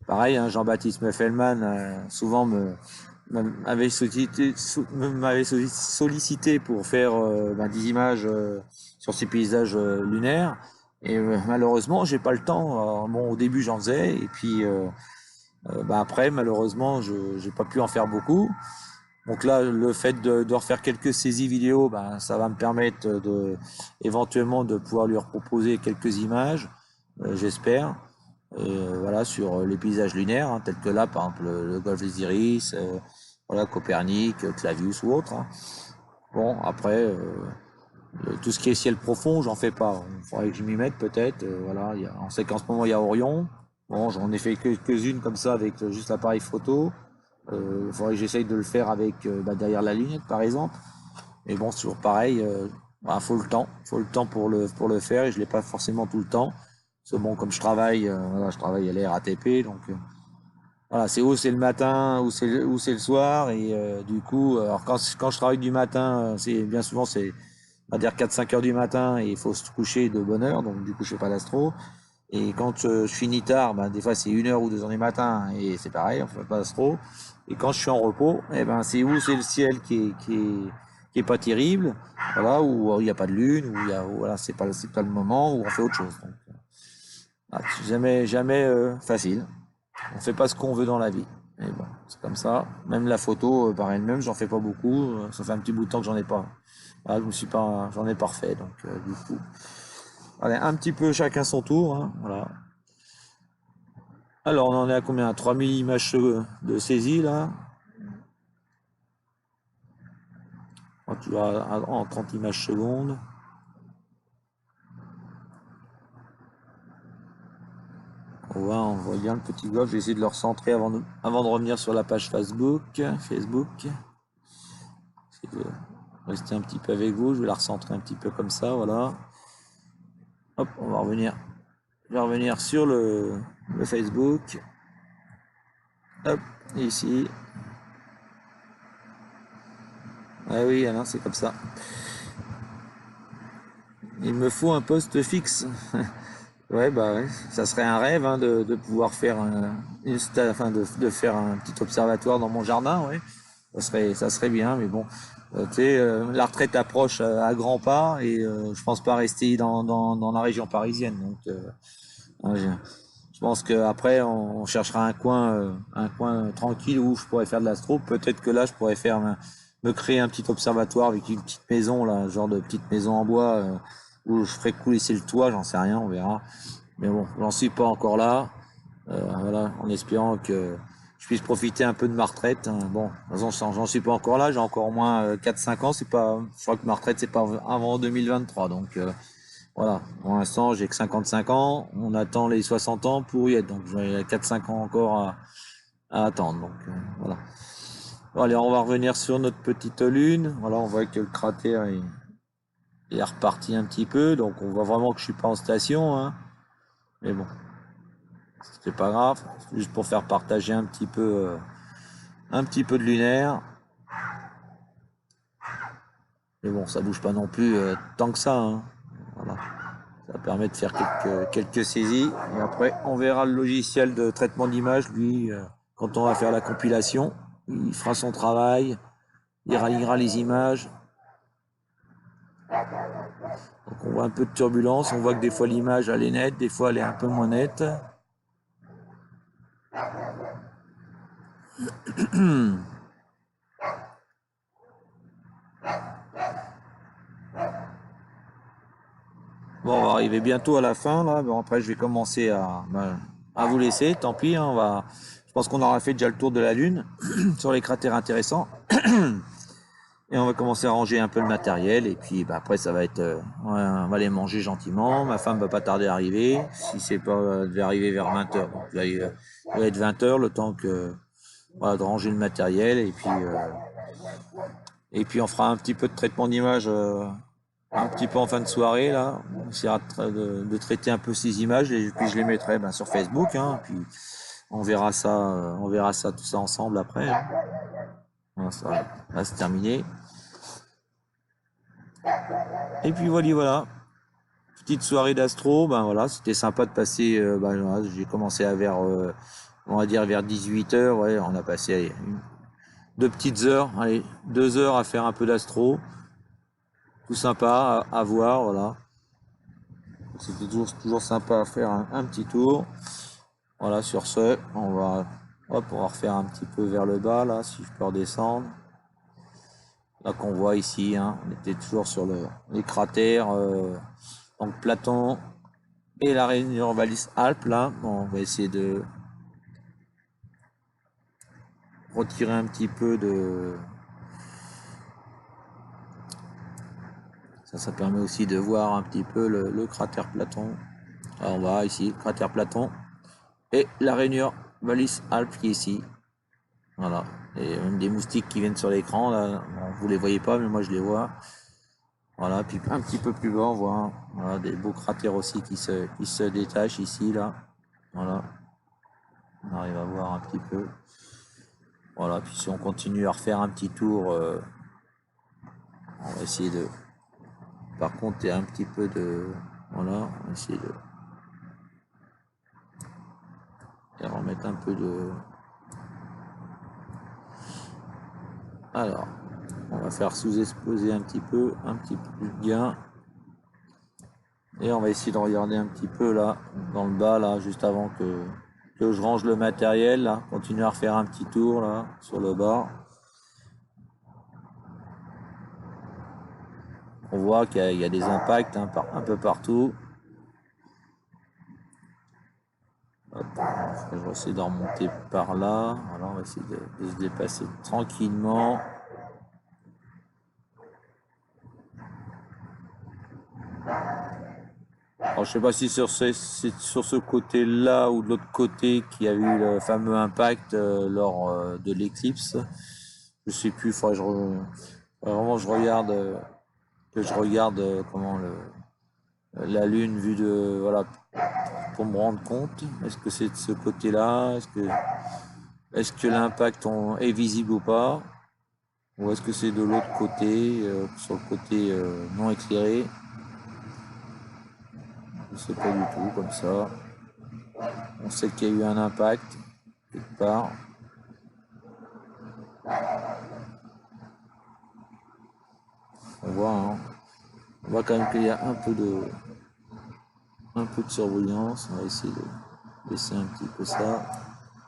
A: pareil, hein, Jean-Baptiste Meffelman souvent m'avait sollicité pour faire ben, des images sur ces paysages lunaires. Et malheureusement, j'ai pas le temps. Alors, bon, au début, j'en faisais, et puis ben, après, malheureusement, je j'ai pas pu en faire beaucoup. Donc là, le fait de refaire quelques saisies vidéo, ben, ça va me permettre éventuellement de pouvoir lui proposer quelques images, j'espère. Voilà, sur les paysages lunaires, hein, tels que là, par exemple, le golfe des Iris, voilà, Copernic, Clavius ou autre. Hein. Bon, après, tout ce qui est ciel profond, j'en fais pas. Il faudrait que je m'y mette peut-être. Voilà, on sait qu'en ce moment, il y a Orion. Bon, j'en ai fait quelques-unes comme ça avec juste l'appareil photo. Il faudrait que j'essaye de le faire avec bah, derrière la lunette, par exemple. Mais bon, c'est toujours pareil. Bah, faut le temps. Faut le temps pour le faire et je l'ai pas forcément tout le temps. Parce que bon, comme voilà, je travaille à la RATP, donc voilà, c'est le matin ou c'est le soir et du coup, alors quand je travaille du matin, c'est bien souvent c'est on va dire 4-5 heures du matin et il faut se coucher de bonne heure, donc du coup je fais pas d'astro. Et quand je finis tard, ben, des fois c'est 1 heure ou 2 heures du matin et c'est pareil, on fait pas d'astro. Et quand je suis en repos, eh ben c'est le ciel qui est pas terrible, voilà, où il n'y a pas de lune, où il y a voilà, c'est pas le moment où on fait autre chose. Donc, c'est jamais facile. On fait pas ce qu'on veut dans la vie. Mais bon, c'est comme ça. Même la photo par elle-même, j'en fais pas beaucoup. Ça fait un petit bout de temps que j'en ai pas. Voilà, j'en ai pas refait. Donc du coup, allez, un petit peu chacun son tour. Hein, voilà. Alors, on en est à combien? 3000 images de saisie là. Tu vas en 30 images secondes. On voit bien le petit golf. J'ai essayé de le recentrer avant de revenir sur la page Facebook. Essayer de rester un petit peu avec vous. Je vais la recentrer un petit peu comme ça. Voilà. Hop, on va revenir. Je vais revenir sur le Facebook. Hop, ici. Ah oui, alors c'est comme ça. Il me faut un poste fixe. Ouais, bah ouais. Ça serait un rêve hein, de pouvoir faire enfin de faire un petit observatoire dans mon jardin, ouais. Ça serait bien, mais bon, tu sais, la retraite approche à grands pas et je pense pas rester dans la région parisienne. Donc, ouais, je pense qu'après, on cherchera un coin tranquille où je pourrais faire de l'astro. Peut-être que là, je pourrais me créer un petit observatoire avec une petite maison, là, un genre de petite maison en bois où je ferais coulisser le toit, j'en sais rien, on verra. Mais bon, j'en suis pas encore là. Voilà, en espérant que je puisse profiter un peu de ma retraite. Hein. Bon, de toute façon, j'en suis pas encore là, j'ai encore au moins 4-5 ans. Je crois que ma retraite, c'est pas avant 2023. Donc, voilà, pour l'instant, j'ai que 55 ans. On attend les 60 ans pour y être. Donc, j'ai 4-5 ans encore à attendre. Donc, voilà. Bon, allez, on va revenir sur notre petite lune. Voilà, on voit que le cratère est reparti un petit peu. Donc, on voit vraiment que je suis pas en station. Hein. Mais bon, c'est pas grave. C'est juste pour faire partager un petit peu de lunaire. Mais bon, ça bouge pas non plus tant que ça. Hein. Voilà. Ça permet de faire quelques saisies. Et après, on verra le logiciel de traitement d'image, lui, quand on va faire la compilation. Il fera son travail, il ralliera les images. Donc on voit un peu de turbulence, on voit que des fois l'image elle est nette, des fois elle est un peu moins nette. Bon, on va arriver bientôt à la fin là. Bon, après, je vais commencer à vous laisser. Tant pis, hein, je pense qu'on aura fait déjà le tour de la Lune sur les cratères intéressants. Et on va commencer à ranger un peu le matériel. Et puis bah, après, ça va être. On va aller manger gentiment. Ma femme va pas tarder à arriver. Si c'est pas. Elle devait arriver vers 20h. Donc là, il va être 20h le temps que. Voilà, de ranger le matériel. Et puis on fera un petit peu de traitement d'image. Un petit peu en fin de soirée là, on essaiera de traiter un peu ces images et puis je les mettrai ben, sur Facebook, hein, puis on verra ça tout ça ensemble après. Hein. Voilà, ça va se terminer. Et puis voilà, petite soirée d'astro, ben voilà, c'était sympa de passer. Ben, voilà, j'ai commencé à on va dire vers 18h, ouais, on a passé allez, 2 petites heures, allez, 2 heures à faire un peu d'astro, tout sympa à voir, voilà. C'était toujours sympa à faire un petit tour. Voilà, sur ce, on va refaire un petit peu vers le bas, là, si je peux redescendre. Là qu'on voit ici, hein, on était toujours sur les cratères, donc Platon et la Réunion Vallis Alpes, là. Bon, on va essayer de retirer un petit peu de... Ça permet aussi de voir un petit peu le cratère Platon. Là, on va ici, cratère Platon et la Réunion Vallis Alpes qui est ici. Voilà. Et même des moustiques qui viennent sur l'écran, là. Bon, vous les voyez pas, mais moi je les vois. Voilà, puis un petit peu plus bas, on voit voilà, des beaux cratères aussi qui se détachent ici, là. Voilà. On arrive à voir un petit peu. Voilà, puis si on continue à refaire un petit tour, on va essayer de... Par contre, il y a un petit peu de... Voilà, on va essayer de remettre un peu de... Alors, on va faire sous-exposer un petit peu bien. Et on va essayer de regarder un petit peu là, dans le bas, là, juste avant que je range le matériel, là. Continuer à refaire un petit tour, là, sur le bas. On voit qu'il y a des impacts hein, un peu partout. Hop, je vais essayer de remonter par là. Voilà, on va essayer de se dépasser tranquillement. Alors, je sais pas si c'est sur ce côté-là ou de l'autre côté qu'il y a eu le fameux impact lors de l'éclipse. Je sais plus, vraiment que je regarde comment la Lune vue de voilà pour me rendre compte. Est-ce que c'est de ce côté-là? Est-ce que l'impact est visible ou pas? Ou est-ce que c'est de l'autre côté, sur le côté non éclairé? Je sais pas du tout, comme ça. On sait qu'il y a eu un impact, quelque part. Hein. On voit quand même qu'il y a un peu de surbrillance. On va essayer de baisser un petit peu ça.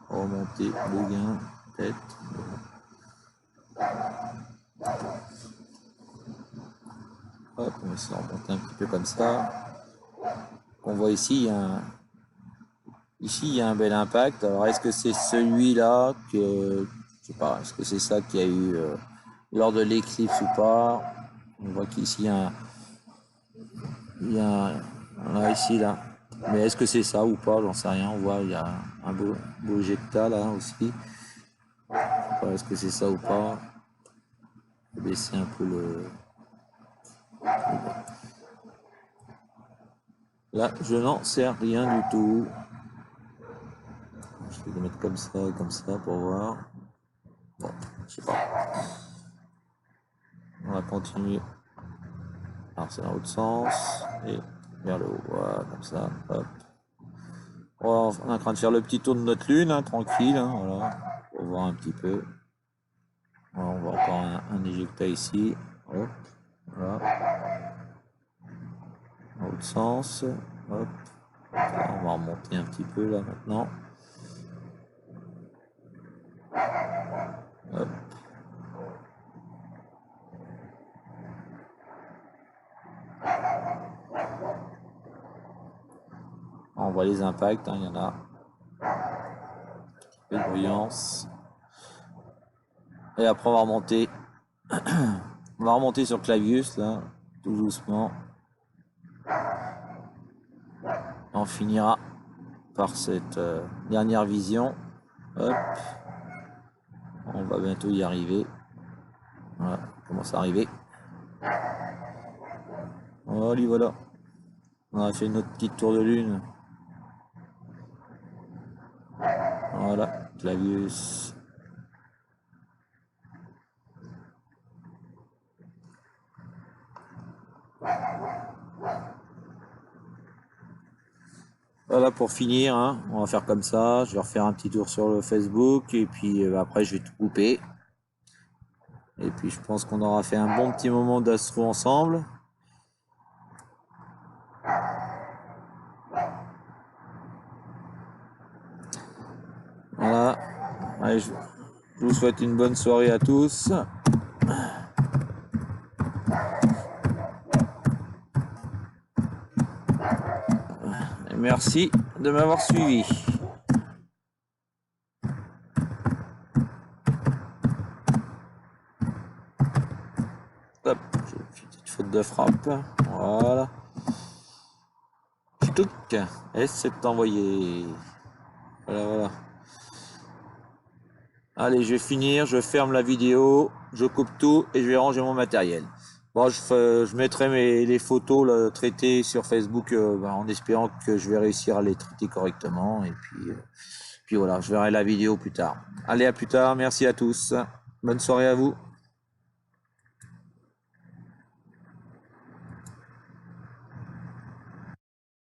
A: Remonter le gain, peut-être. Hop, on va essayer de remonter un petit peu comme ça. On voit ici, il y a un bel impact. Alors, est-ce que c'est celui-là que, je sais pas, est-ce que c'est ça qu'il y a eu lors de l'éclipse ou pas? On voit qu'ici, voilà, ici, là. Mais est-ce que c'est ça ou pas? J'en sais rien. On voit, il y a un beau jecta là aussi. Je sais pas, est-ce que c'est ça ou pas? Je vais baisser un peu Là, je n'en sais rien du tout. Je vais le mettre comme ça pour voir. Bon, je sais pas. On va continuer. Alors c'est dans l'autre sens et vers le haut. Voilà, comme ça. Hop. On est en train de faire le petit tour de notre lune, hein, tranquille. Hein, voilà. Pour voir un petit peu. Voilà, on voit encore un éjecta ici. Hop. Voilà. Dans l'autre sens. Hop. Voilà, on va remonter un petit peu là maintenant. Hop. On voit les impacts, hein, il y en a. De bruyance. Et après on va remonter. On va remonter sur Clavius là, tout doucement. On finira par cette dernière vision. Hop. On va bientôt y arriver. Voilà, on commence à arriver. Voilà. On a fait notre petite tour de lune. Voilà, Clavius. Voilà pour finir, hein. On va faire comme ça. Je vais refaire un petit tour sur le Facebook et puis après je vais tout couper. Et puis je pense qu'on aura fait un bon petit moment d'astro ensemble. Voilà. Allez, je vous souhaite une bonne soirée à tous. Et merci de m'avoir suivi. Hop, j'ai une petite faute de frappe. Voilà. Ch'touk. Et c'est envoyé. Voilà. Allez, je vais finir, je ferme la vidéo, je coupe tout et je vais ranger mon matériel. Bon, je mettrai les photos là, traitées sur Facebook en espérant que je vais réussir à les traiter correctement. Et puis voilà, je verrai la vidéo plus tard. Allez, à plus tard, merci à tous. Bonne soirée à vous.